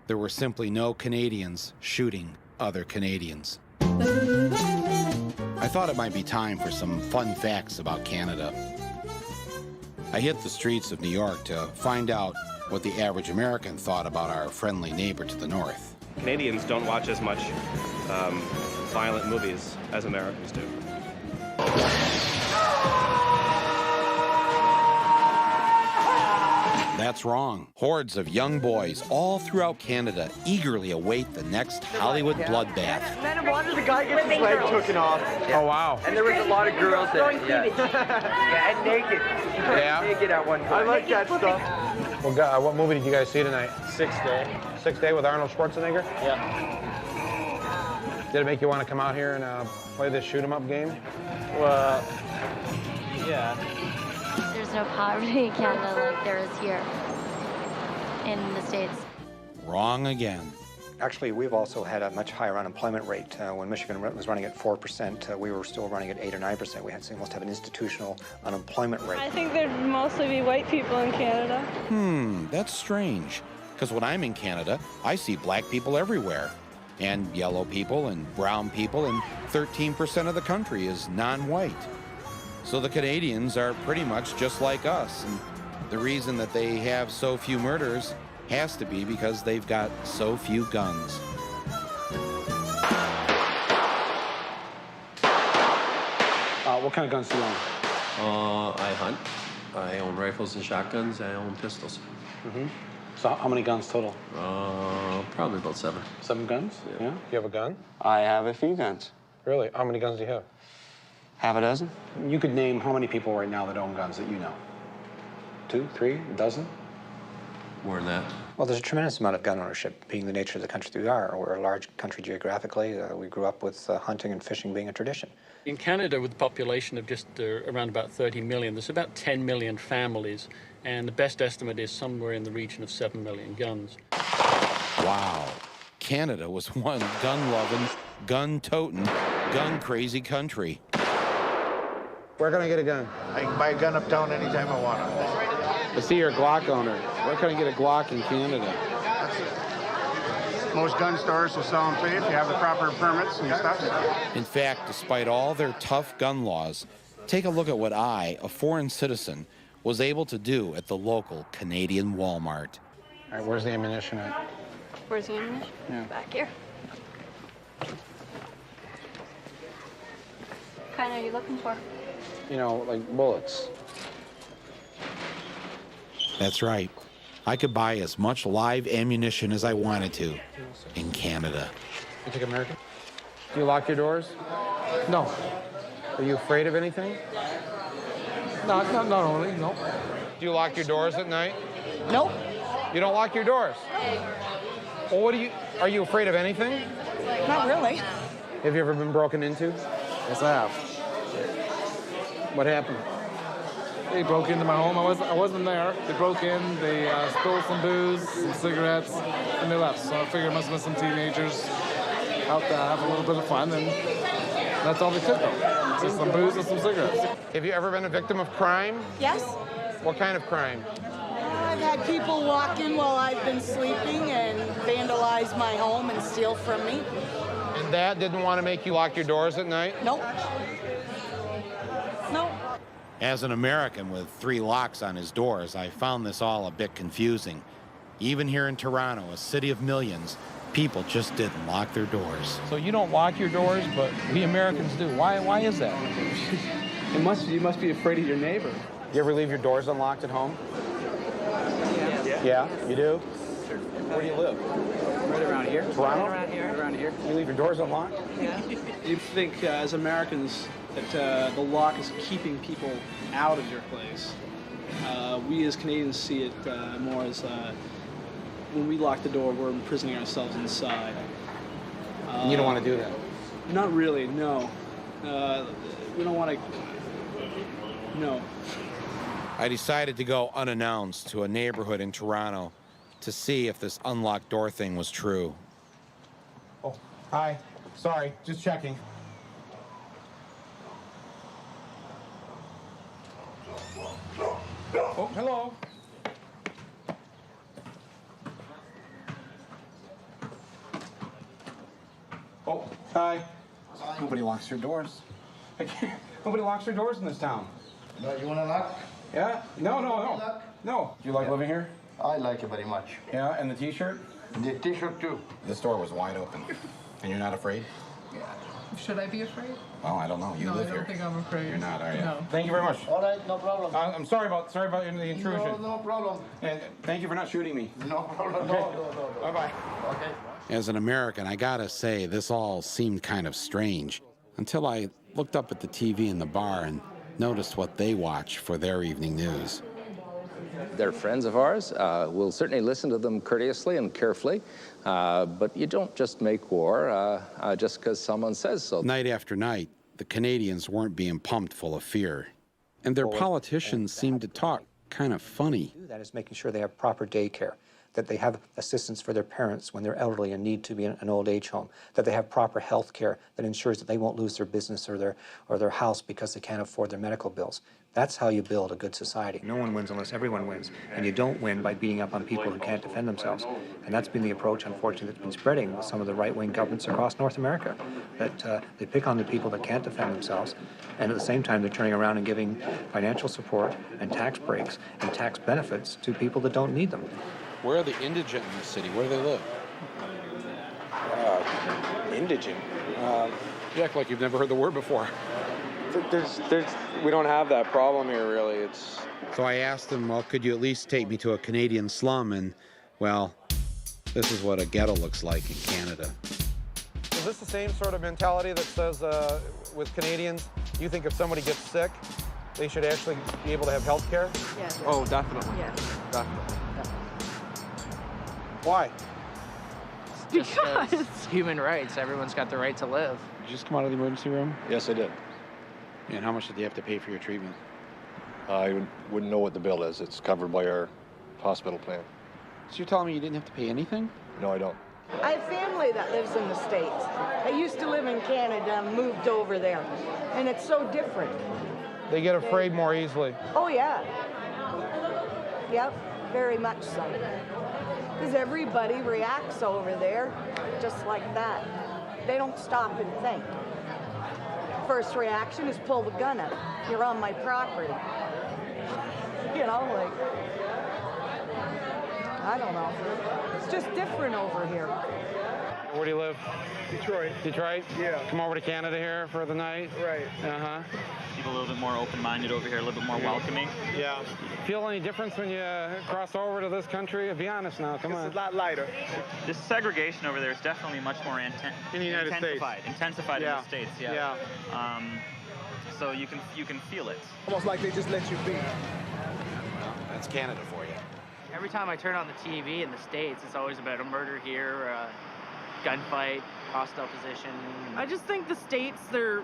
there were simply no Canadians shooting other Canadians. I thought it might be time for some fun facts about Canada. I hit the streets of New York to find out what the average American thought about our friendly neighbor to the north. Canadians don't watch as much violent movies as Americans do. That's wrong. Hordes of young boys all throughout Canada eagerly await the next Hollywood bloodbath. Then I wanted the guy gets his leg taken off. Yeah. Oh, wow. And there was a lot of girls there. Yeah, and naked. Yeah. Naked at one point. I like that stuff. Well, what movie did you guys see tonight? 6th Day. 6th Day with Arnold Schwarzenegger? Yeah. Did it make you want to come out here and play this shoot-'em-up game? Well, yeah. There's no poverty in Canada like there is here in the States. Wrong again. Actually, we've also had a much higher unemployment rate. When Michigan was running at 4%, we were still running at 8 or 9%. We had to almost have an institutional unemployment rate. I think there'd mostly be white people in Canada. That's strange. Because when I'm in Canada, I see black people everywhere. And yellow people and brown people, and 13% of the country is non-white. So the Canadians are pretty much just like us. And the reason that they have so few murders has to be because they've got so few guns. What kind of guns do you own? I hunt. I own rifles and shotguns. I own pistols. Mm-hmm. So how many guns total? Probably about 7. 7 guns? Yeah. You have a gun? I have a few guns. Really? How many guns do you have? Half a dozen. You could name how many people right now that own guns that you know? 2, 3, a dozen? More than that. Well, there's a tremendous amount of gun ownership, being the nature of the country we are. We're a large country geographically. We grew up with hunting and fishing being a tradition. In Canada, with a population of just around about 30 million, there's about 10 million families, and the best estimate is somewhere in the region of 7 million guns. Wow. Canada was one gun-loving, gun-toting, gun-crazy country. Where can I get a gun? I can buy a gun uptown anytime I want it. I see you're a Glock owner. Where can I get a Glock in Canada? Most gun stores will sell them to you if you have the proper permits and stuff. In fact, despite all their tough gun laws, take a look at what I, a foreign citizen, was able to do at the local Canadian Walmart. All right, where's the ammunition at? Where's the ammunition? Yeah. Back here. What kind are you looking for? You know, like bullets. That's right. I could buy as much live ammunition as I wanted to in Canada. You take American? Do you lock your doors? No. Are you afraid of anything? Not only, no. Do you lock your doors at night? Nope. You don't lock your doors? Well, are you afraid of anything? Not really. Have you ever been broken into? Yes, I have. What happened? They broke into my home. I wasn't there. They broke in, they stole some booze, some cigarettes, and they left. So I figured it must have been some teenagers out to have a little bit of fun, and that's all they took, though. Just some booze and some cigarettes. Have you ever been a victim of crime? Yes. What kind of crime? I've had people walk in while I've been sleeping and vandalize my home and steal from me. And Dad didn't want to make you lock your doors at night? Nope. Nope. As an American with 3 locks on his doors, I found this all a bit confusing. Even here in Toronto, a city of millions, people just didn't lock their doors. So you don't lock your doors, but we Americans do. Why is that? You must be afraid of your neighbor. You ever leave your doors unlocked at home? Yeah, you do? Where do you live? Right around here. Toronto? Right around here. You leave your doors unlocked? Yeah. You think, as Americans, that the lock is keeping people out of your place. We as Canadians see it more as when we lock the door, we're imprisoning ourselves inside. You don't want to do that? Not really, no. We don't want to, no. I decided to go unannounced to a neighborhood in Toronto to see if this unlocked door thing was true. Oh, hi. Sorry, just checking. Oh, hello. Oh, hi. Nobody locks their doors. Nobody locks their doors in this town. No, you want to lock? Yeah? No. No. Do you like living here? I like it very much. Yeah, and the T-shirt? The T-shirt too. This door was wide open. And you're not afraid? Should I be afraid? Well, I don't know. You live here. I don't think I'm afraid. You're not, are you? No. Thank you very much. All right, no problem. I'm sorry about the intrusion. No problem. And thank you for not shooting me. No problem. Okay. No. Bye-bye. Okay. As an American, I gotta say, this all seemed kind of strange until I looked up at the TV in the bar and noticed what they watch for their evening news. They're friends of ours. We'll certainly listen to them courteously and carefully, but you don't just make war just because someone says so. Night after night, the Canadians weren't being pumped full of fear, and their politicians seemed to talk kind of funny. That is making sure they have proper daycare, that they have assistance for their parents when they're elderly and need to be in an old age home, that they have proper health care that ensures that they won't lose their business or their house because they can't afford their medical bills. That's how you build a good society. No one wins unless everyone wins, and you don't win by beating up on people who can't defend themselves. And that's been the approach, unfortunately, that's been spreading with some of the right-wing governments across North America, that they pick on the people that can't defend themselves, and at the same time they're turning around and giving financial support and tax breaks and tax benefits to people that don't need them. Where are the indigent in the city? Where do they live? Indigent? You act like you've never heard the word before. We don't have that problem here, really. So I asked them, well, could you at least take me to a Canadian slum? And, Well, this is what a ghetto looks like in Canada. Is this the same sort of mentality that says with Canadians, you think if somebody gets sick, they should actually be able to have health care? Yes. Oh, definitely. Yes. Definitely. Why? Because it's human rights. Everyone's got the right to live. Did you just come out of the emergency room? Yes, I did. And how much did you have to pay for your treatment? I wouldn't know what the bill is. It's covered by our hospital plan. So you're telling me you didn't have to pay anything? No, I don't. I have family that lives in the States. I used to live in Canada and moved over there. And it's so different. They get afraid more easily. Oh, yeah. Yep, very much so. Because everybody reacts over there just like that. They don't stop and think. First reaction is pull the gun out. You're on my property. You know, like, I don't know. It's just different over here. Where do you live? Detroit. Detroit? Yeah. Come over to Canada here for the night? Right. Uh-huh. People a little bit more open-minded over here, a little bit more welcoming. Yeah. Feel any difference when you cross over to this country? Be honest now, come on. It's a lot lighter. This segregation over there is definitely much more in the United States. Intensified in the States, yeah. So you can feel it. Almost like they just let you be. Well, that's Canada for you. Every time I turn on the TV in the States, it's always about a murder here, a gunfight, hostile position. I just think the States, their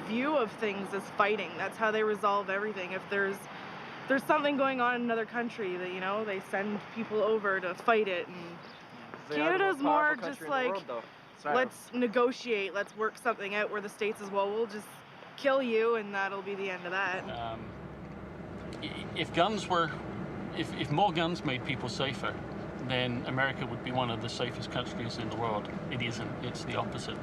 view of things is fighting. That's how they resolve everything. If there's something going on in another country, that, you know, they send people over to fight it. And Canada's more just like, let's negotiate, let's work something out, where the States is, well, we'll just kill you and that'll be the end of that. If more guns made people safer, then America would be one of the safest countries in the world. It isn't, it's the opposite.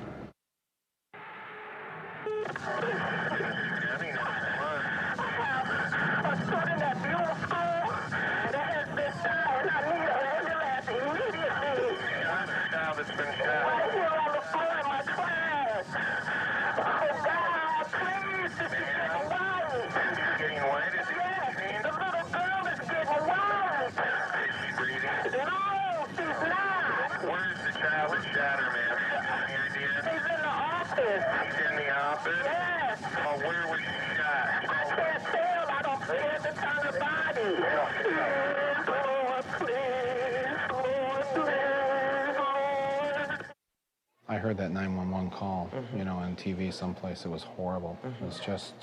I heard that 911 call, you know, on TV someplace. It was horrible. It was just...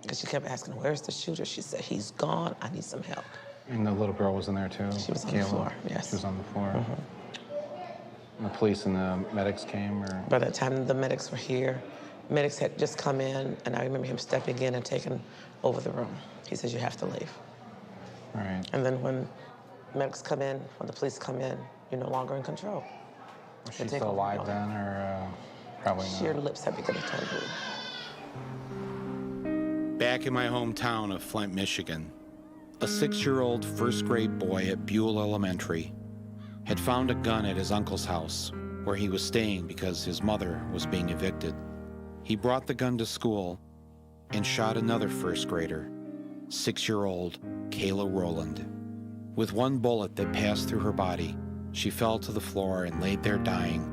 Because she kept asking, where's the shooter? She said, he's gone, I need some help. And the little girl was in there too? She was on the floor, yes. She was on the floor. And the police and the medics came, or? By the time the medics were here, medics had just come in, and I remember him stepping in and taking over the room. He says, you have to leave. Right. And then when medics come in, when the police come in, you're no longer in control. Was she still alive then, or probably not? Her lips had begun to turn blue. Back in my hometown of Flint, Michigan, a 6-year-old first-grade boy at Buell Elementary had found a gun at his uncle's house, where he was staying because his mother was being evicted. He brought the gun to school and shot another first grader, 6-year-old Kayla Rowland. With one bullet that passed through her body, she fell to the floor and laid there dying,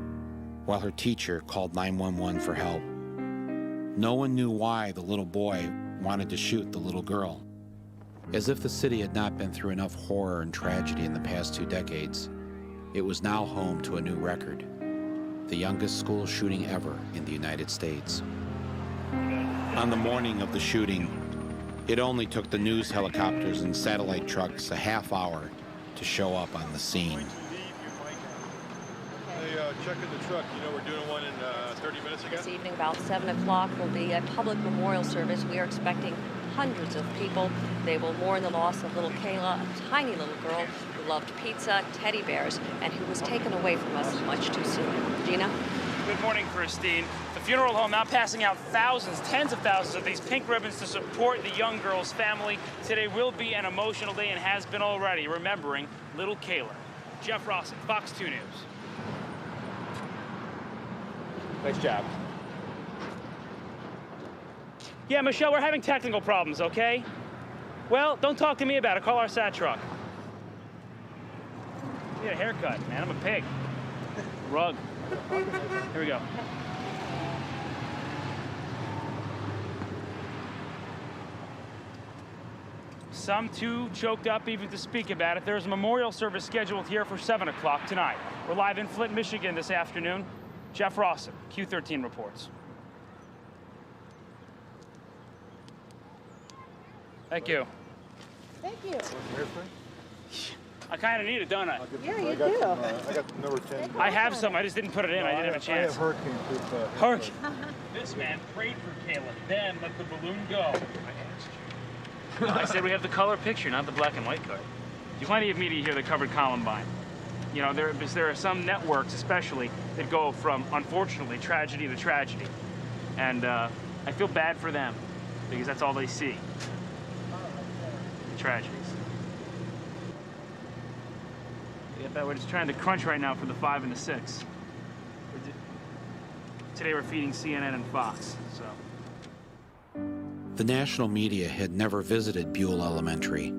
while her teacher called 911 for help. No one knew why the little boy wanted to shoot the little girl. As if the city had not been through enough horror and tragedy in the past 2 decades, it was now home to a new record, the youngest school shooting ever in the United States. On the morning of the shooting, it only took the news helicopters and satellite trucks a half hour to show up on the scene. Check in the truck. You know we're doing one in 30 minutes again? This evening, about 7 o'clock, will be a public memorial service. We are expecting hundreds of people. They will mourn the loss of little Kayla, a tiny little girl who loved pizza, teddy bears, and who was taken away from us much too soon. Gina? Good morning, Christine. The funeral home now passing out thousands, tens of thousands of these pink ribbons to support the young girl's family. Today will be an emotional day and has been already, remembering little Kayla. Jeff Rossick, Fox 2 News. Nice job. Yeah, Michelle, we're having technical problems, okay? Well, don't talk to me about it. Call our SAT truck. Get a haircut, man. I'm a pig. Rug. Here we go. Some too choked up even to speak about it. There's a memorial service scheduled here for 7 o'clock tonight. We're live in Flint, Michigan this afternoon. Jeff Rawson, Q13 reports. Thank you. Thank you. I kind of need it, don't I? Yeah, you do. I got number 10. I have some. I just didn't put it in. I didn't have a chance. I have hurricane proof. Hurricane. This man prayed for Caleb, then let the balloon go. I said we have the color picture, not the black and white card. There's plenty of media here that covered Columbine. You know, there are some networks, especially, that go from, unfortunately, tragedy to tragedy. And I feel bad for them, because that's all they see. The tragedies. Yeah, but we're just trying to crunch right now for the 5 and the 6. Today we're feeding CNN and Fox, so. The national media had never visited Buell Elementary,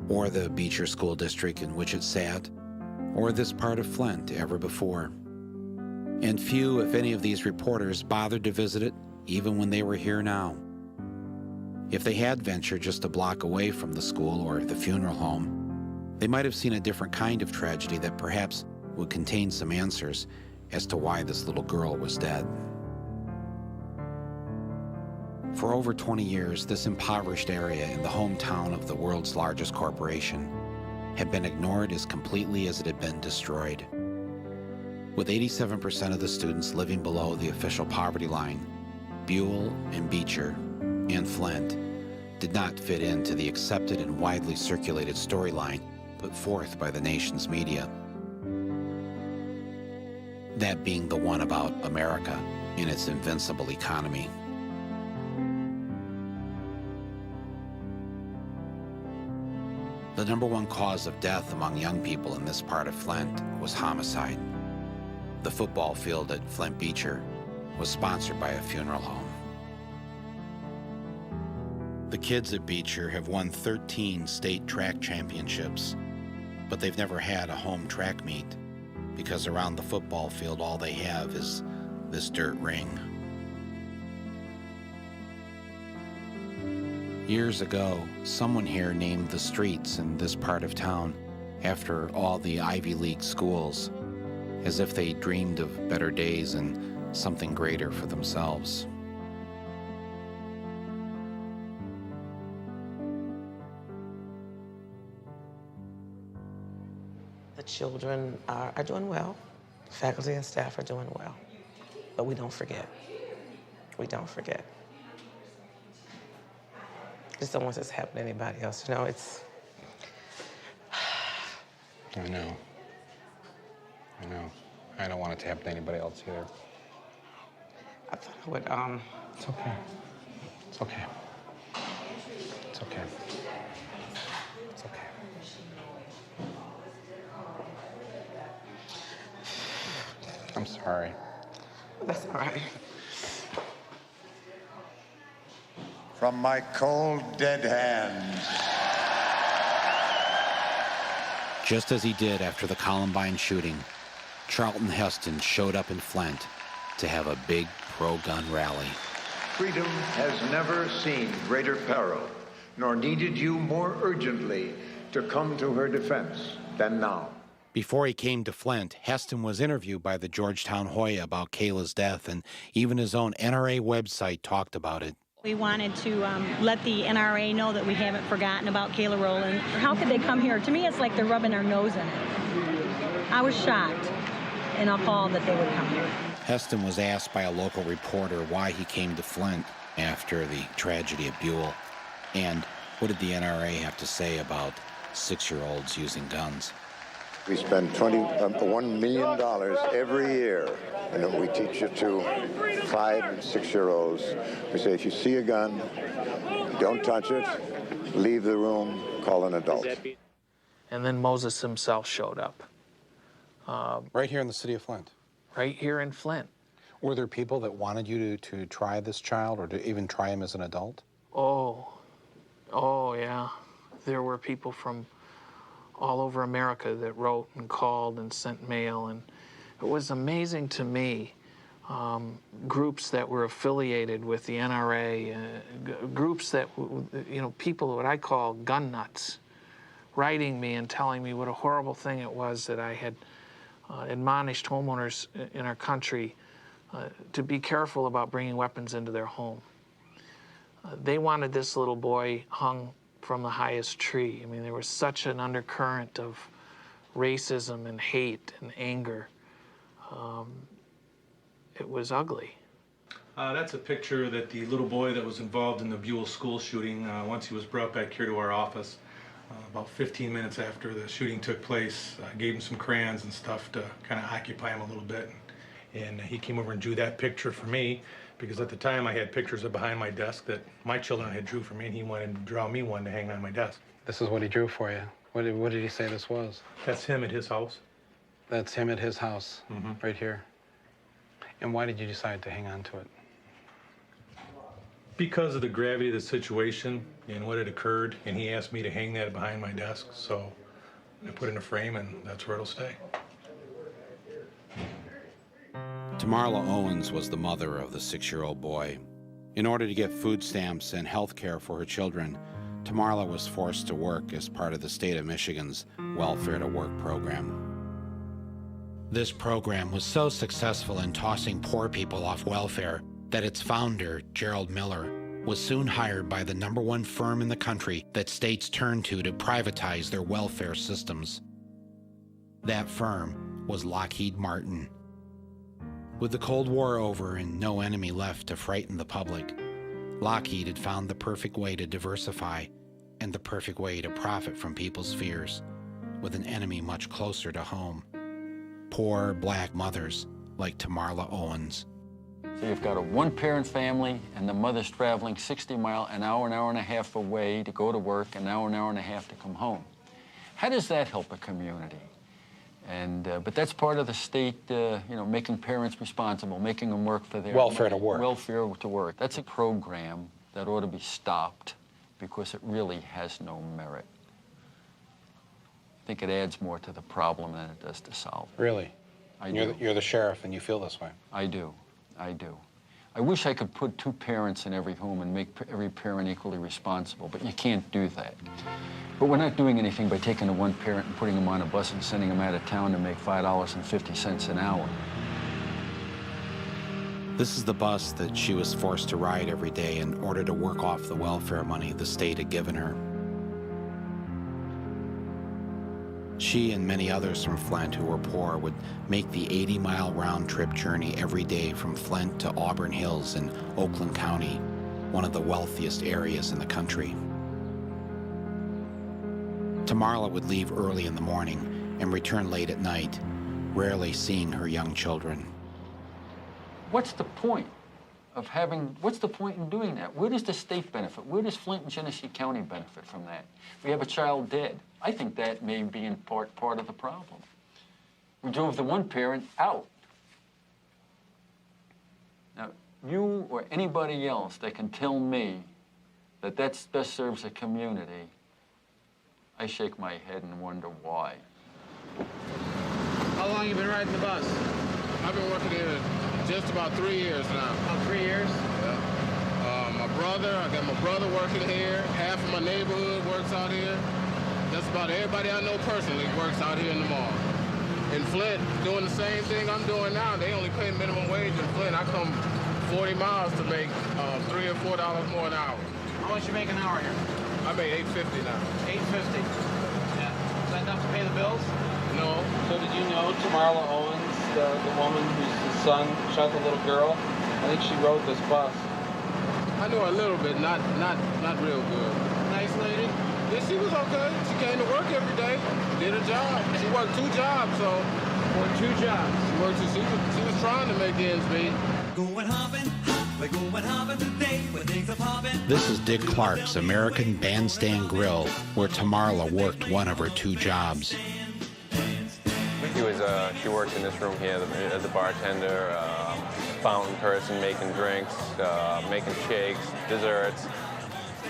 or the Beecher School District in which it sat, or this part of Flint ever before. And few, if any, of these reporters bothered to visit it, even when they were here now. If they had ventured just a block away from the school or the funeral home, they might have seen a different kind of tragedy that perhaps would contain some answers as to why this little girl was dead. For over 20 years, this impoverished area in the hometown of the world's largest corporation had been ignored as completely as it had been destroyed. With 87% of the students living below the official poverty line, Buell and Beecher and Flint did not fit into the accepted and widely circulated storyline put forth by the nation's media. That being the one about America and its invincible economy. The #1 cause of death among young people in this part of Flint was homicide. The football field at Flint Beecher was sponsored by a funeral home. The kids at Beecher have won 13 state track championships, but they've never had a home track meet because around the football field all they have is this dirt ring. Years ago, someone here named the streets in this part of town after all the Ivy League schools, as if they dreamed of better days and something greater for themselves. The children are doing well. Faculty and staff are doing well. But we don't forget. We don't forget. Just don't want this to happen to anybody else. You know, it's... I know. I don't want it to happen to anybody else either. I thought I would, It's okay. It's okay. It's okay. It's okay. I'm sorry. That's all right. From my cold, dead hands. Just as he did after the Columbine shooting, Charlton Heston showed up in Flint to have a big pro-gun rally. Freedom has never seen greater peril, nor needed you more urgently to come to her defense than now. Before he came to Flint, Heston was interviewed by the Georgetown Hoya about Kayla's death, and even his own NRA website talked about it. We wanted to let the NRA know that we haven't forgotten about Kayla Rowland. How could they come here? To me, it's like they're rubbing their nose in it. I was shocked and appalled that they would come here. Heston was asked by a local reporter why he came to Flint after the tragedy at Buell, and what did the NRA have to say about 6-year-olds using guns. We spend $1 million every year, and we teach it to 5- and 6-year-olds. We say, if you see a gun, don't touch it, leave the room, call an adult. And then Moses himself showed up. Right here in the city of Flint? Right here in Flint. Were there people that wanted you to try this child or to even try him as an adult? Oh, yeah. There were people from all over America that wrote and called and sent mail, and it was amazing to me. Groups that were affiliated with the NRA, groups that, you know, people what I call gun nuts, writing me and telling me what a horrible thing it was that I had admonished homeowners in our country to be careful about bringing weapons into their home. They wanted this little boy hung from the highest tree. I mean, there was such an undercurrent of racism and hate and anger. It was ugly. That's a picture that the little boy that was involved in the Buell school shooting, once he was brought back here to our office, about 15 minutes after the shooting took place, I gave him some crayons and stuff to kind of occupy him a little bit. And he came over and drew that picture for me, because at the time I had pictures of behind my desk that my children had drew for me, and he wanted to draw me one to hang on my desk. This is what he drew for you. What did he say this was? That's him at his house. That's him at his house, right here. And why did you decide to hang on to it? Because of the gravity of the situation and what had occurred, and he asked me to hang that behind my desk, so I put it in a frame, and that's where it'll stay. Tamarla Owens was the mother of the 6-year-old boy. In order to get food stamps and health care for her children, Tamarla was forced to work as part of the state of Michigan's Welfare to Work program. This program was so successful in tossing poor people off welfare that its founder, Gerald Miller, was soon hired by the #1 firm in the country that states turn to privatize their welfare systems. That firm was Lockheed Martin. With the Cold War over and no enemy left to frighten the public, Lockheed had found the perfect way to diversify and the perfect way to profit from people's fears, with an enemy much closer to home. Poor black mothers like Tamarla Owens. So you've got a one-parent family, and the mother's traveling 60 miles, an hour and a half away to go to work, an hour and a half to come home. How does that help a community? And but that's part of the state, you know, making parents responsible, making them work for their welfare to work. Welfare to work. That's a program that ought to be stopped because it really has no merit. I think it adds more to the problem than it does to solve it. Really? I do. You're the sheriff and you feel this way? I do. I do. I wish I could put 2 parents in every home and make every parent equally responsible, but you can't do that. But we're not doing anything by taking the one parent and putting them on a bus and sending them out of town to make $5.50 an hour. This is the bus that she was forced to ride every day in order to work off the welfare money the state had given her. She and many others from Flint who were poor would make the 80-mile round-trip journey every day from Flint to Auburn Hills in Oakland County, one of the wealthiest areas in the country. Tamarla would leave early in the morning and return late at night, rarely seeing her young children. What's the point of having, what's the point in doing that? Where does the state benefit? Where does Flint and Genesee County benefit from that? We have a child dead. I think that may be in part of the problem. We drove the one parent out. Now, you or anybody else that can tell me that that best serves a community, I shake my head and wonder why. How long you been riding the bus? I've been working here just about 3 years now. About 3 years? Yeah. I got my brother working here. Half of my neighborhood works out here. Just about everybody I know personally works out here in the mall. In Flint, doing the same thing I'm doing now. They only pay minimum wage in Flint. I come 40 miles to make $3 or $4 more an hour. How much you make an hour here? I make $8.50 now. $8.50? Yeah. Is that enough to pay the bills? No. So did you know Tamarla Owens, the woman whose son shot the little girl? I think she rode this bus. I know a little bit, not real good. Nice lady? Yeah, she was okay. She came to work every day, did her job. She worked 2 jobs, so. Worked 2 jobs? She worked, she was trying to make ends meet. This is Dick Clark's American Bandstand Grill, where Tamarla worked one of her 2 jobs. She worked in this room here as a bartender, fountain person, making drinks, making shakes, desserts.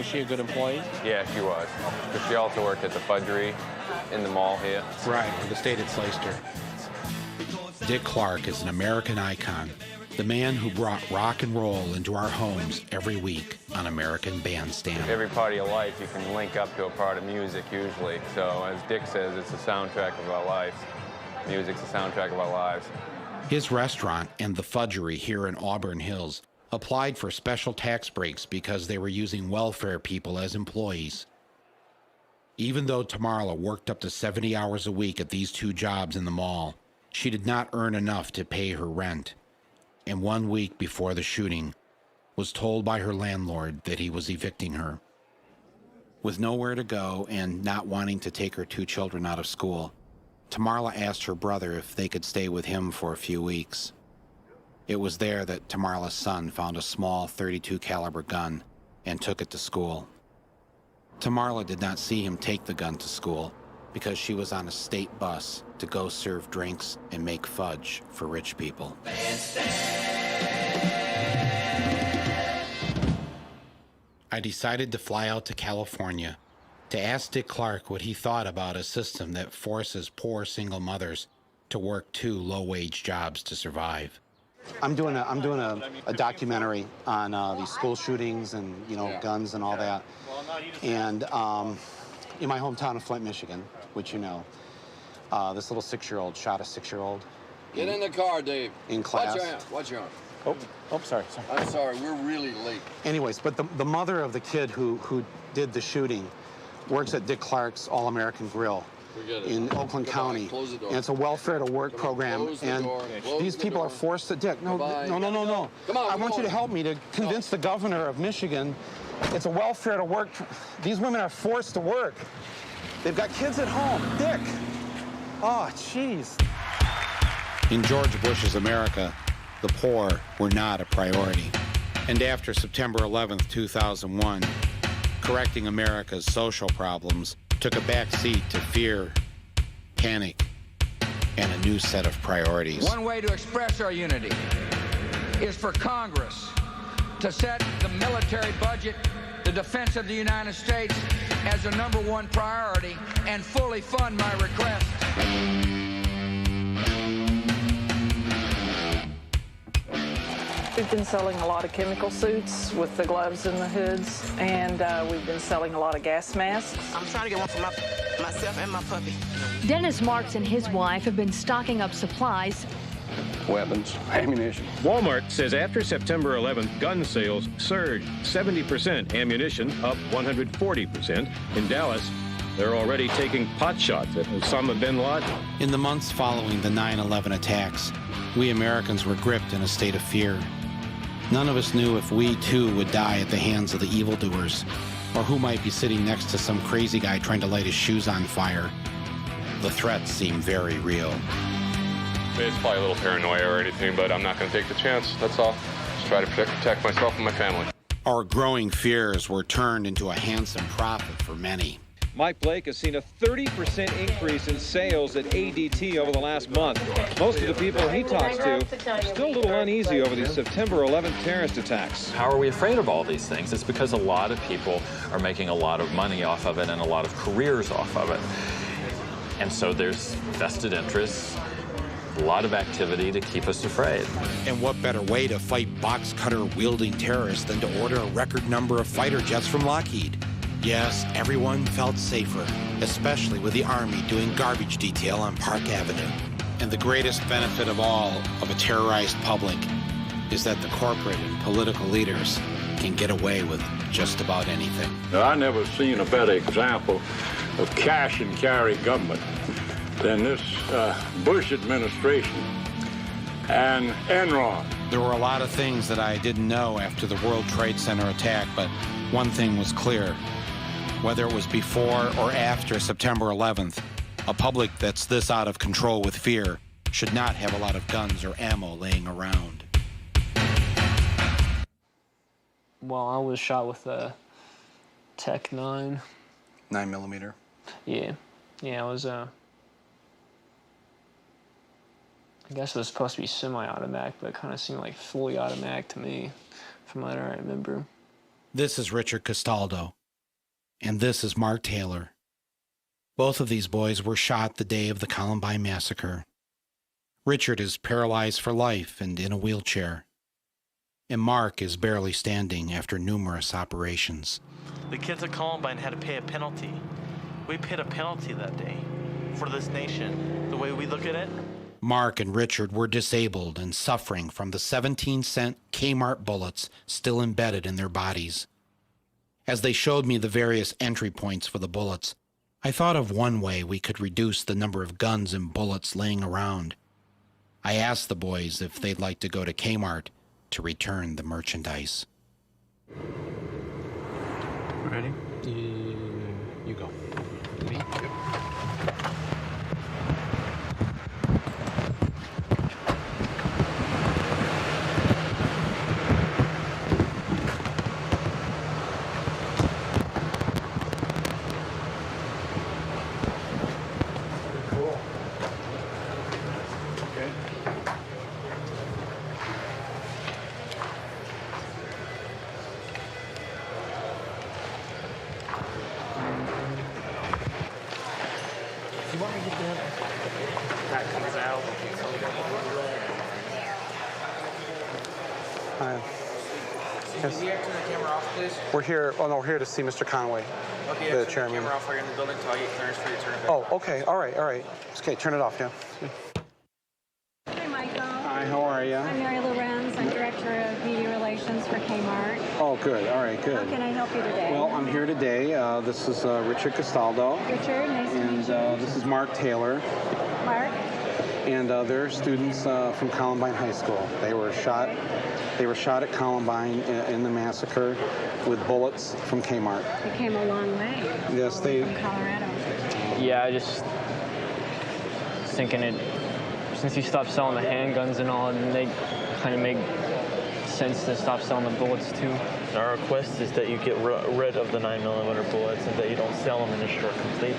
Was she a good employee? Yeah, she was. But she also worked at the fudgery in the mall here. Right, the state had sliced her. Dick Clark is an American icon, the man who brought rock and roll into our homes every week on American Bandstand. Every part of your life, you can link up to a part of music usually. So as Dick says, it's the soundtrack of our lives. Music's the soundtrack of our lives. His restaurant and the fudgery here in Auburn Hills applied for special tax breaks because they were using welfare people as employees. Even though Tamarla worked up to 70 hours a week at these two jobs in the mall, she did not earn enough to pay her rent, and 1 week before the shooting was told by her landlord that he was evicting her. With nowhere to go and not wanting to take her two children out of school, Tamarla asked her brother if they could stay with him for a few weeks. It was there that Tamarla's son found a small .32 caliber gun and took it to school. Tamarla did not see him take the gun to school because she was on a state bus to go serve drinks and make fudge for rich people. I decided to fly out to California to ask Dick Clark what he thought about a system that forces poor single mothers to work two low-wage jobs to survive. I'm doing a documentary on these school shootings and, you know, guns and all that. And in my hometown of Flint, Michigan, which you know, this little 6-year-old shot a 6-year-old. Get in the car, Dave. In class. Watch your arm. Sorry. I'm sorry, we're really late. Anyways, but the mother of the kid who did the shooting works at Dick Clark's All-American Grill in Oakland County. Close the door. And it's a welfare to work program. And these people are forced to, Dick, no. Come on, I want you to help me to convince the governor of Michigan it's a welfare to work. These women are forced to work. They've got kids at home. Dick. Oh, jeez. In George Bush's America, the poor were not a priority. And after September 11th, 2001, correcting America's social problems took a back seat to fear, panic, and a new set of priorities. One way to express our unity is for Congress to set the military budget, the defense of the United States, as a #1 priority and fully fund my request. We've been selling a lot of chemical suits with the gloves and the hoods, and we've been selling a lot of gas masks. I'm trying to get one for myself and my puppy. Dennis Marks and his wife have been stocking up supplies. Weapons, ammunition. Walmart says after September 11th, gun sales surged 70%, ammunition up 140%. In Dallas, they're already taking pot shots at Osama bin Laden. In the months following the 9/11 attacks, we Americans were gripped in a state of fear. None of us knew if we, too, would die at the hands of the evildoers, or who might be sitting next to some crazy guy trying to light his shoes on fire. The threats seemed very real. It's probably a little paranoia or anything, but I'm not going to take the chance. That's all. Just try to protect myself and my family. Our growing fears were turned into a handsome profit for many. Mike Blake has seen a 30% increase in sales at ADT over the last month. Most of the people he talks to are still a little uneasy over these September 11th terrorist attacks. How are we afraid of all these things? It's because a lot of people are making a lot of money off of it and a lot of careers off of it. And so there's vested interests, a lot of activity to keep us afraid. And what better way to fight box cutter wielding terrorists than to order a record number of fighter jets from Lockheed? Yes, everyone felt safer, especially with the Army doing garbage detail on Park Avenue. And the greatest benefit of all of a terrorized public is that the corporate and political leaders can get away with just about anything. Now, I never seen a better example of cash and carry government than this Bush administration and Enron. There were a lot of things that I didn't know after the World Trade Center attack, but one thing was clear. Whether it was before or after September 11th, a public that's this out of control with fear should not have a lot of guns or ammo laying around. Well, I was shot with a Tech 9. 9mm. Yeah. Yeah, it was I guess it was supposed to be semi-automatic, but it kind of seemed like fully automatic to me, from what I remember. This is Richard Castaldo, and this is Mark Taylor. Both of these boys were shot the day of the Columbine massacre. Richard is paralyzed for life and in a wheelchair, and Mark is barely standing after numerous operations. The kids at Columbine had to pay a penalty. We paid a penalty that day for this nation. The way we look at it, Mark and Richard were disabled and suffering from the 17-cent Kmart bullets still embedded in their bodies. As they showed me the various entry points for the bullets, I thought of one way we could reduce the number of guns and bullets laying around. I asked the boys if they'd like to go to Kmart to return the merchandise. Ready? You go. Me? Yep. Can you turn the camera off, please? We're here. Oh no, we're here to see Mr. Conway, okay, the turn chairman. the camera off while you're in the building until I get clearance for you to turn it back. Oh, okay. All right. All right. Okay, turn it off. Yeah. Hi, Michael. Hi. How are you? I'm Mary Lorenz. I'm Director of Media Relations for Kmart. Oh, good. All right. Good. How can I help you today? Well, I'm here today. This is Richard Castaldo. Richard, nice to meet you. And this is Mark Taylor. Mark. And they're students from Columbine High School. They were shot at Columbine in the massacre with bullets from Kmart. They came a long way. Yes, they. From Colorado. Yeah, I just thinking it. Since you stopped selling the handguns and all, and they kind of make sense to stop selling the bullets too. our request is that you get rid of the 9mm bullets and that you don't sell them in the store completely.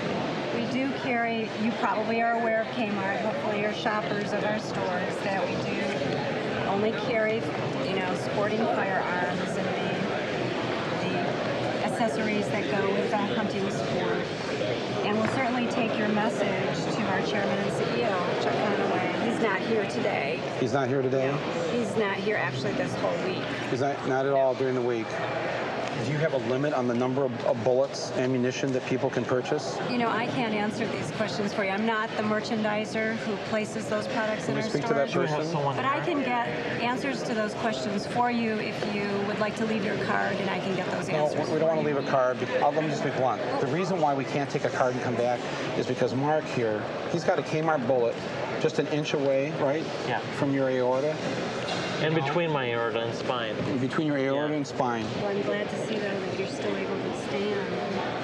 We do carry, you probably are aware of Kmart, hopefully you're shoppers of our stores, that we do only carry, sporting firearms and the accessories that go with the hunting sport. And we'll certainly take your message to our chairman and CEO, Chuck Conaway. He's not here today. He's not here today? No, he's not here actually this whole week. Is that not at all during the week? Do you have a limit on the number of bullets, ammunition that people can purchase? I can't answer these questions for you. I'm not the merchandiser who places those products in our stores. Can we speak to that person? But I can get answers to those questions for you if you would like to leave your card, and I can get those answers. No, we don't want to leave a card. Let me just be blunt. The reason why we can't take a card and come back is because Mark here, he's got a Kmart bullet just an inch away, right? Yeah. From your aorta. In between my aorta and spine. In between your aorta and spine. Well, I'm glad to see that you're still able to stand.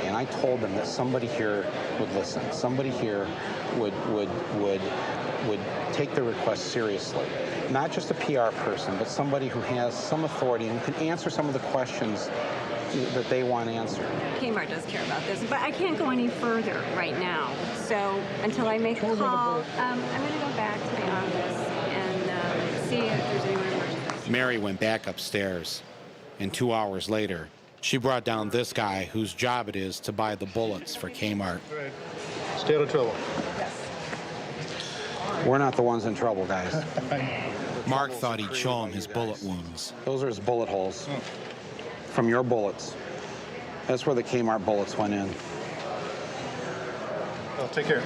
And I told them that somebody here would listen. Somebody here would take the request seriously. Not just a PR person, but somebody who has some authority and can answer some of the questions that they want answered. Kmart does care about this, but I can't go any further right now. So until I make a call, I'm going to go back to the office and see if there's anyone in merchandise. Mary went back upstairs, and 2 hours later, she brought down this guy whose job it is to buy the bullets for Kmart. Stay out of trouble. We're not the ones in trouble, guys. Mark thought he'd show him his bullet wounds. Those are his bullet holes from your bullets. That's where the Kmart bullets went in. Oh, take care.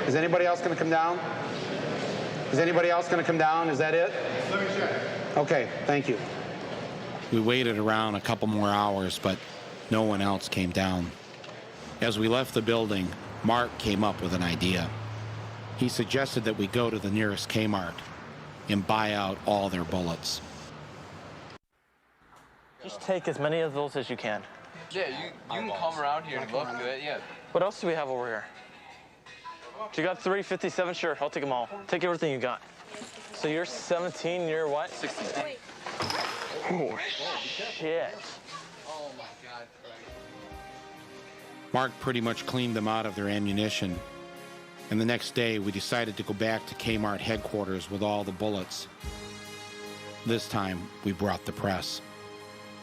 Is anybody else going to come down? Is anybody else going to come down? Is that it? Let me check. Okay, thank you. We waited around a couple more hours, but no one else came down. As we left the building, Mark came up with an idea. He suggested that we go to the nearest Kmart and buy out all their bullets. Just take as many of those as you can. Yeah, you can come around here and look good, yeah. What else do we have over here? You got 357? Sure, I'll take them all. Take everything you got. So you're 17, you're what? 16. Oh, shit. Oh, my God. Mark pretty much cleaned them out of their ammunition. And the next day, we decided to go back to Kmart headquarters with all the bullets. This time, we brought the press.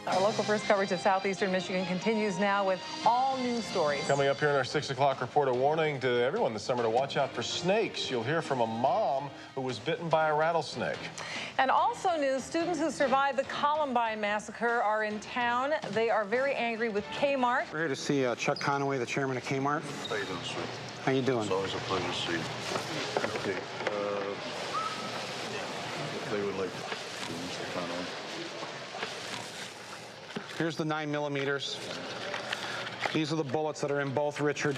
Our local first coverage of southeastern Michigan continues now with all new stories. Coming up here in our 6 o'clock report, a warning to everyone this summer to watch out for snakes. You'll hear from a mom who was bitten by a rattlesnake. And also news, students who survived the Columbine massacre are in town. They are very angry with Kmart. We're here to see Chuck Conaway, the chairman of Kmart. How you doing, sir? How you doing? It's always a pleasure to see you. Okay. They would like Mr. Conaway. Here's the 9mm. These are the bullets that are in both Richard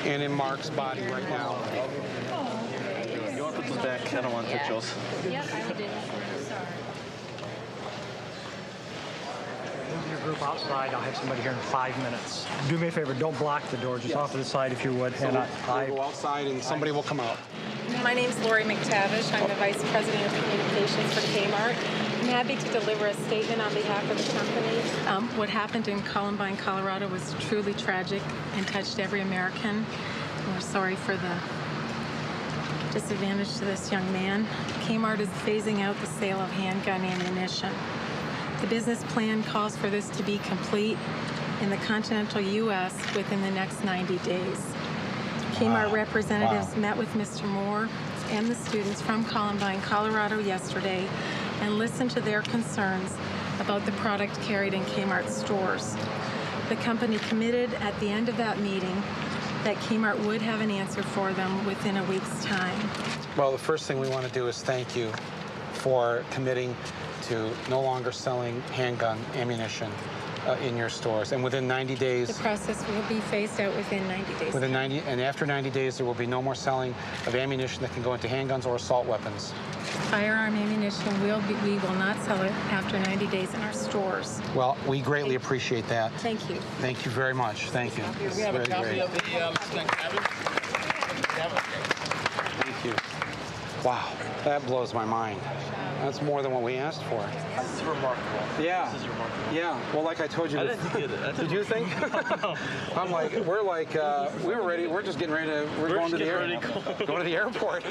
and in Mark's body right now. You want to put those back? I don't want to touch those. Yep, I will do. Sorry. Move your group outside. I'll have somebody here in 5 minutes. Do me a favor, don't block the door. Just off to the side if you would. So we'll go outside and somebody will come out. My name's Lori McTavish. I'm the Vice President of Communications for Kmart. I'm happy to deliver a statement on behalf of the company. What happened in Columbine, Colorado was truly tragic and touched every American. We're sorry for the disadvantage to this young man. Kmart is phasing out the sale of handgun ammunition. The business plan calls for this to be complete in the continental U.S. within the next 90 days. Kmart representatives met with Mr. Moore and the students from Columbine, Colorado yesterday and listened to their concerns about the product carried in Kmart stores. The company committed at the end of that meeting that Kmart would have an answer for them within a week's time. Well, the first thing we want to do is thank you for committing to no longer selling handgun ammunition in your stores. And within 90 days... The process will be phased out within 90 days. Within 90, and after 90 days, there will be no more selling of ammunition that can go into handguns or assault weapons. Firearm ammunition we will not sell it after 90 days in our stores. Well, we greatly appreciate that. Thank you. Thank you very much. Thank you. Do we have a copy of the Thank you. Wow, that blows my mind. That's more than what we asked for. This is remarkable. Yeah. This is remarkable. Yeah. Well, like I told you. I didn't get it. Did you think? I'm like, we were ready. We're just getting ready to. We're going to the airport. Going to the airport.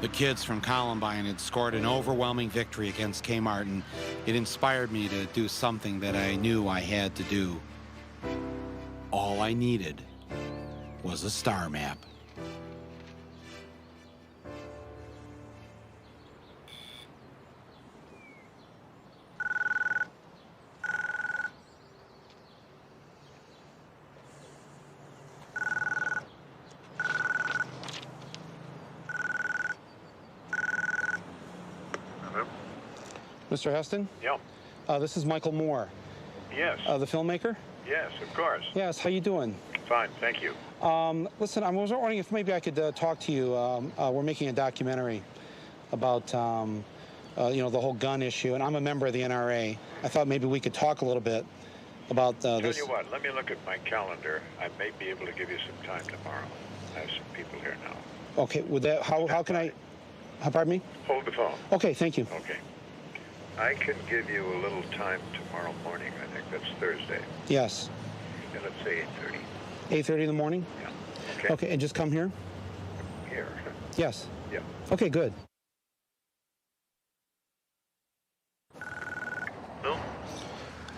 The kids from Columbine had scored an overwhelming victory against Kmart, and it inspired me to do something that I knew I had to do. All I needed was a star map. Mr. Heston? Yeah. This is Michael Moore. Yes. The filmmaker? Yes, of course. Yes, how you doing? Fine, thank you. Listen, I was wondering if maybe I could talk to you. We're making a documentary about, the whole gun issue, and I'm a member of the NRA. I thought maybe we could talk a little bit about this. Tell you what, let me look at my calendar. I may be able to give you some time tomorrow. I have some people here now. Okay, would that, how can I, pardon me? Hold the phone. Okay, thank you. Okay. I can give you a little time tomorrow morning. I think that's Thursday. Yes. Yeah, let's say 8:30. 8:30 in the morning? Yeah. Okay. Okay, and just come here? Here. Yes. Yeah. Okay, good. Hello?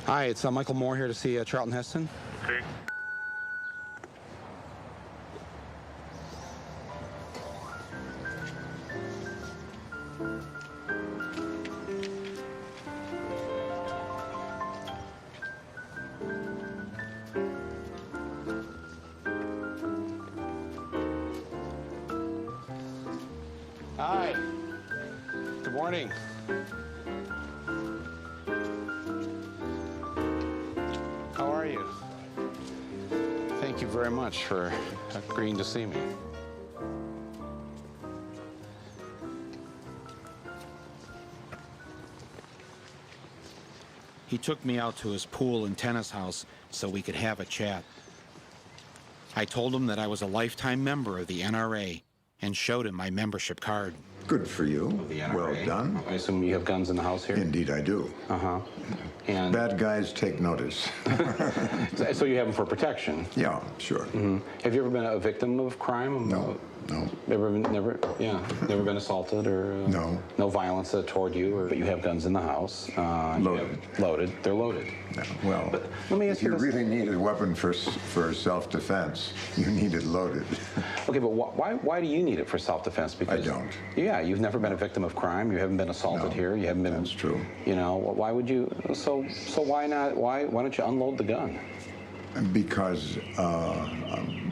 Hi, it's Michael Moore here to see Charlton Heston. Okay. Hi. Good morning. How are you? Thank you very much for agreeing to see me. He took me out to his pool and tennis house so we could have a chat. I told him that I was a lifetime member of the NRA and showed him my membership card. Good for you. Well done. I assume you have guns in the house here? Indeed, I do. Uh-huh. And bad guys take notice. So you have them for protection? Yeah, sure. Mm-hmm. Have you ever been a victim of crime? No. No. Never been assaulted or no. No violence toward you, but you have guns in the house. Loaded. Loaded. They're loaded. No. Well, but let me ask you really need a weapon for self-defense. You need it loaded. Okay, but why do you need it for self-defense? Because I don't. Yeah, you've never been a victim of crime. You haven't been assaulted here. You haven't been. That's true. You know, why would you? So why not? Why don't you unload the gun? Because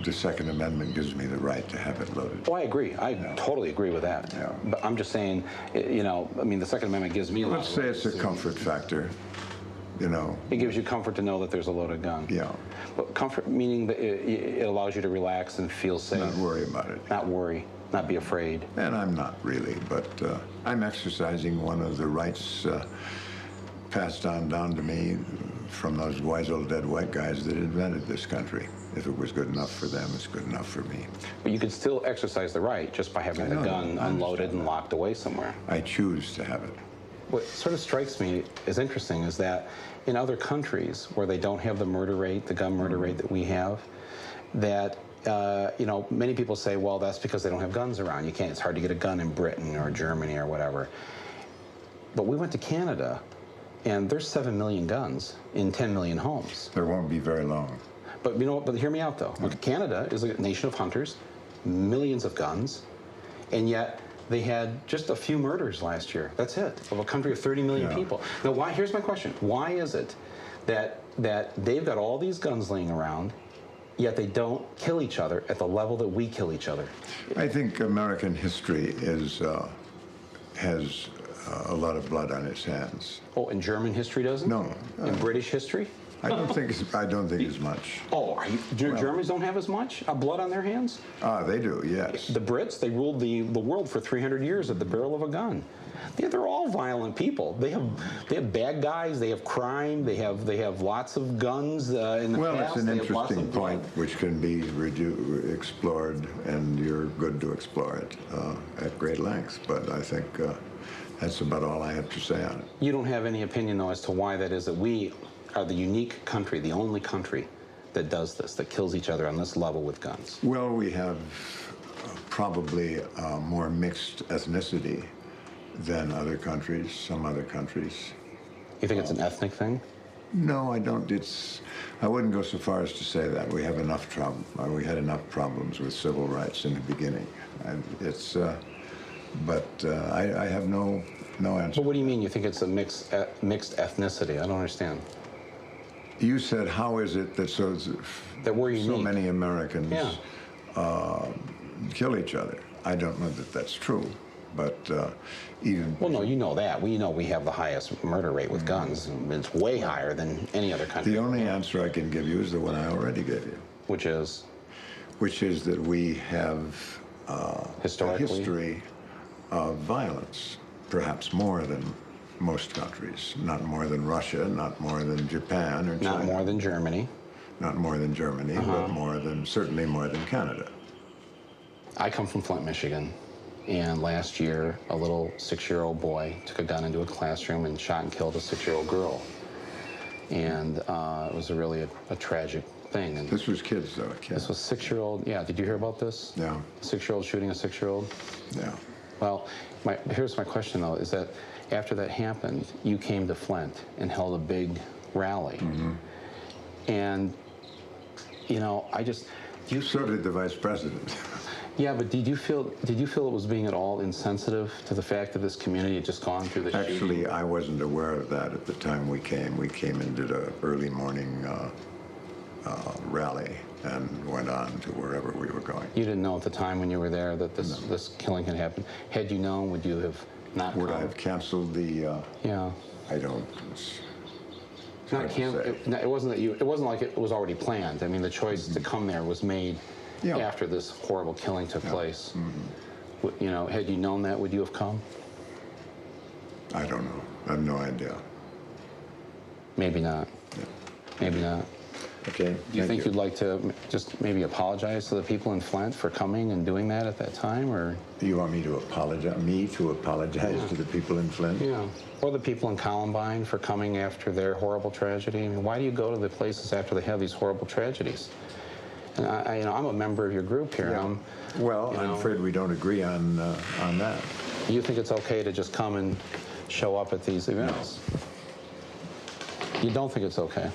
the Second Amendment gives me the right to have it loaded. Oh, I agree. I totally agree with that. Yeah. But I'm just saying, you know, I mean, the Second Amendment gives me. Let's say it's a comfort factor. You know. It gives you comfort to know that there's a loaded gun. Yeah. But comfort meaning that it allows you to relax and feel safe. Not worry about it. Not worry. Not be afraid. And I'm not really, but I'm exercising one of the rights passed on down to me from those wise old dead white guys that invented this country. If it was good enough for them, it's good enough for me. But you could still exercise the right just by having the gun unloaded and locked away somewhere. I choose to have it. What sort of strikes me as interesting is that in other countries where they don't have the murder rate, the gun murder rate that we have, that you know, many people say, well, that's because they don't have guns around. You can't. It's hard to get a gun in Britain or Germany or whatever. But we went to Canada, and there's 7 million guns in 10 million homes. There won't be very long. But you know, but hear me out though. Canada is a nation of hunters, millions of guns, and yet they had just a few murders last year. That's it, of a country of 30 million people. Now, why? Here's my question: why is it that they've got all these guns laying around, yet they don't kill each other at the level that we kill each other? I think American history has a lot of blood on its hands. Oh, and German history doesn't? No. In British history? I don't think as much. Oh, Germans don't have as much blood on their hands? They do, yes. The Brits, they ruled the world for 300 years at the barrel of a gun. Yeah, they're all violent people. They have bad guys. They have crime. They have lots of guns in the past. Well, it's an interesting point which can be explored, and you're good to explore it at great length. But I think that's about all I have to say on it. You don't have any opinion, though, as to why that is that we are the unique country, the only country that does this, that kills each other on this level with guns? Well, we have probably more mixed ethnicity than other countries, some other countries. You think it's an ethnic thing? No, I don't. I wouldn't go so far as to say that. We have enough trouble. We had enough problems with civil rights in the beginning. But I have no answer. But what do you mean you think it's a mixed ethnicity? I don't understand. You said, how is it that so many Americans kill each other? I don't know that that's true, but even... Well, no, you know that. We know we have the highest murder rate with guns. It's way higher than any other country. The only answer I can give you is the one I already gave you. Which is? Which is that we have a history of violence, perhaps more than most countries. Not more than Russia, not more than Japan or China. Not more than Germany. Not more than Germany, but certainly more than Canada. I come from Flint, Michigan, and last year a little 6-year-old boy took a gun into a classroom and shot and killed a 6-year-old girl. And it was really a tragic thing. And this was kids, though. This was 6-year-old. Yeah, did you hear about this? Yeah. 6-year-old shooting a 6-year-old? Yeah. Well, here's my question, though, is that after that happened, you came to Flint and held a big rally. Mm-hmm. And, you know, So did the vice president. Yeah, but did you feel it was being at all insensitive to the fact that this community had just gone through the shooting? Actually, I wasn't aware of that at the time we came. We came and did an early morning rally and went on to wherever we were going. You didn't know at the time when you were there that this killing had happened? Had you known, would you have not Would I have canceled the... Yeah. I don't... Not it wasn't that it wasn't like it was already planned. I mean, the choice to come there was made after this horrible killing took place. Mm-hmm. You know, had you known that, would you have come? I don't know. I have no idea. Maybe not. Yeah. Maybe not. Okay. Do you think you'd like to just maybe apologize to the people in Flint for coming and doing that at that time, or? Do you want me to apologize? Me to apologize to the people in Flint? Yeah. Or the people in Columbine for coming after their horrible tragedy. I mean, why do you go to the places after they have these horrible tragedies? And I'm a member of your group here. Yeah. Well, I'm afraid we don't agree on that. You think it's okay to just come and show up at these events? No. You don't think it's okay?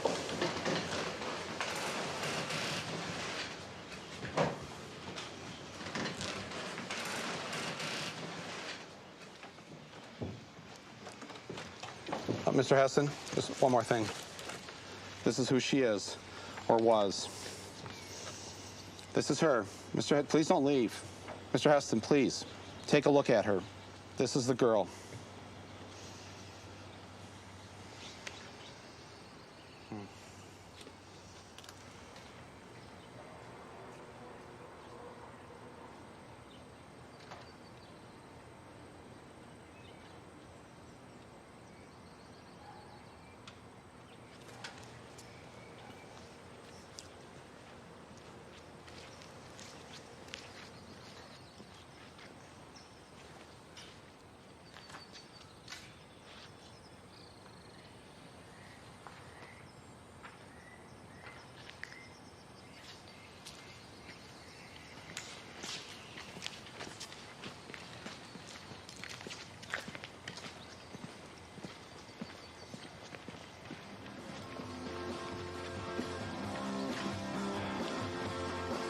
Mr. Heston, just one more thing. This is who she is, or was. This is her. Mr. Please don't leave. Mr. Heston, please, take a look at her. This is the girl.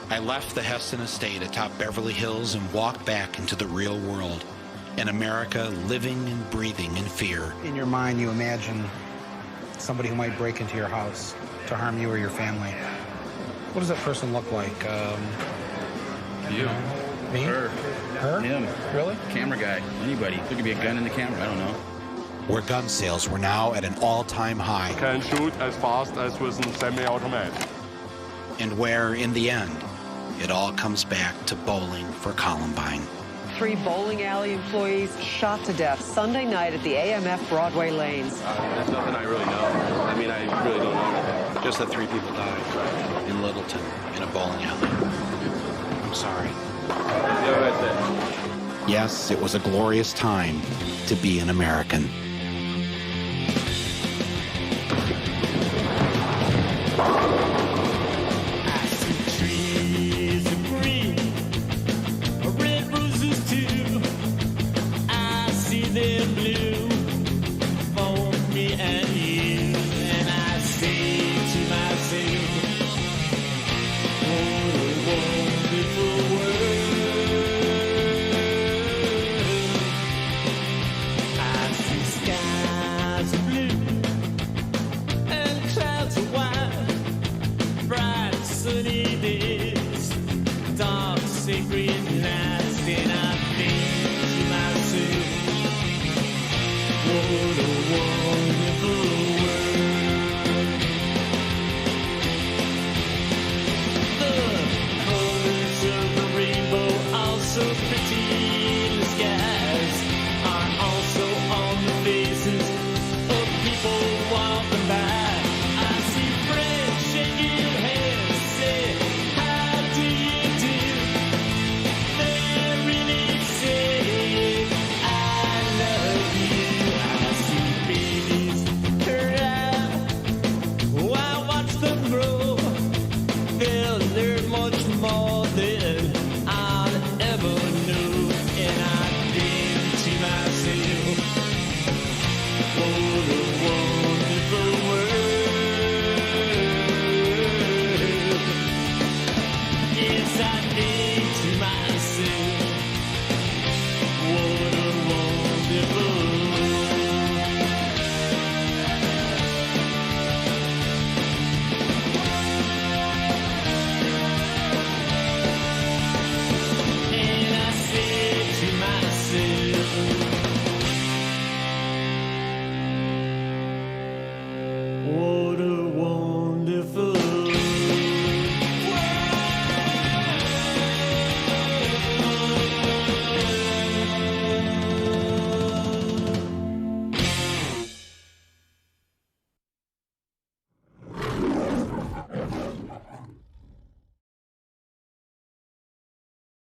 I left the Heston estate atop Beverly Hills and walked back into the real world. An America living and breathing in fear. In your mind, you imagine somebody who might break into your house to harm you or your family. What does that person look like? You. Me? Her. Her? Him. Really? Camera guy. Anybody. There could be a gun in the camera. I don't know. Where gun sales were now at an all-time high. Can shoot as fast as with a semi-automatic. And where, in the end, it all comes back to bowling for Columbine. 3 bowling alley employees shot to death Sunday night at the AMF Broadway lanes. There's nothing I really know. I mean, I really don't know anything. Just that 3 people died in Littleton in a bowling alley. I'm sorry. Yeah, right there. Yes, it was a glorious time to be an American. Sunny days, dark.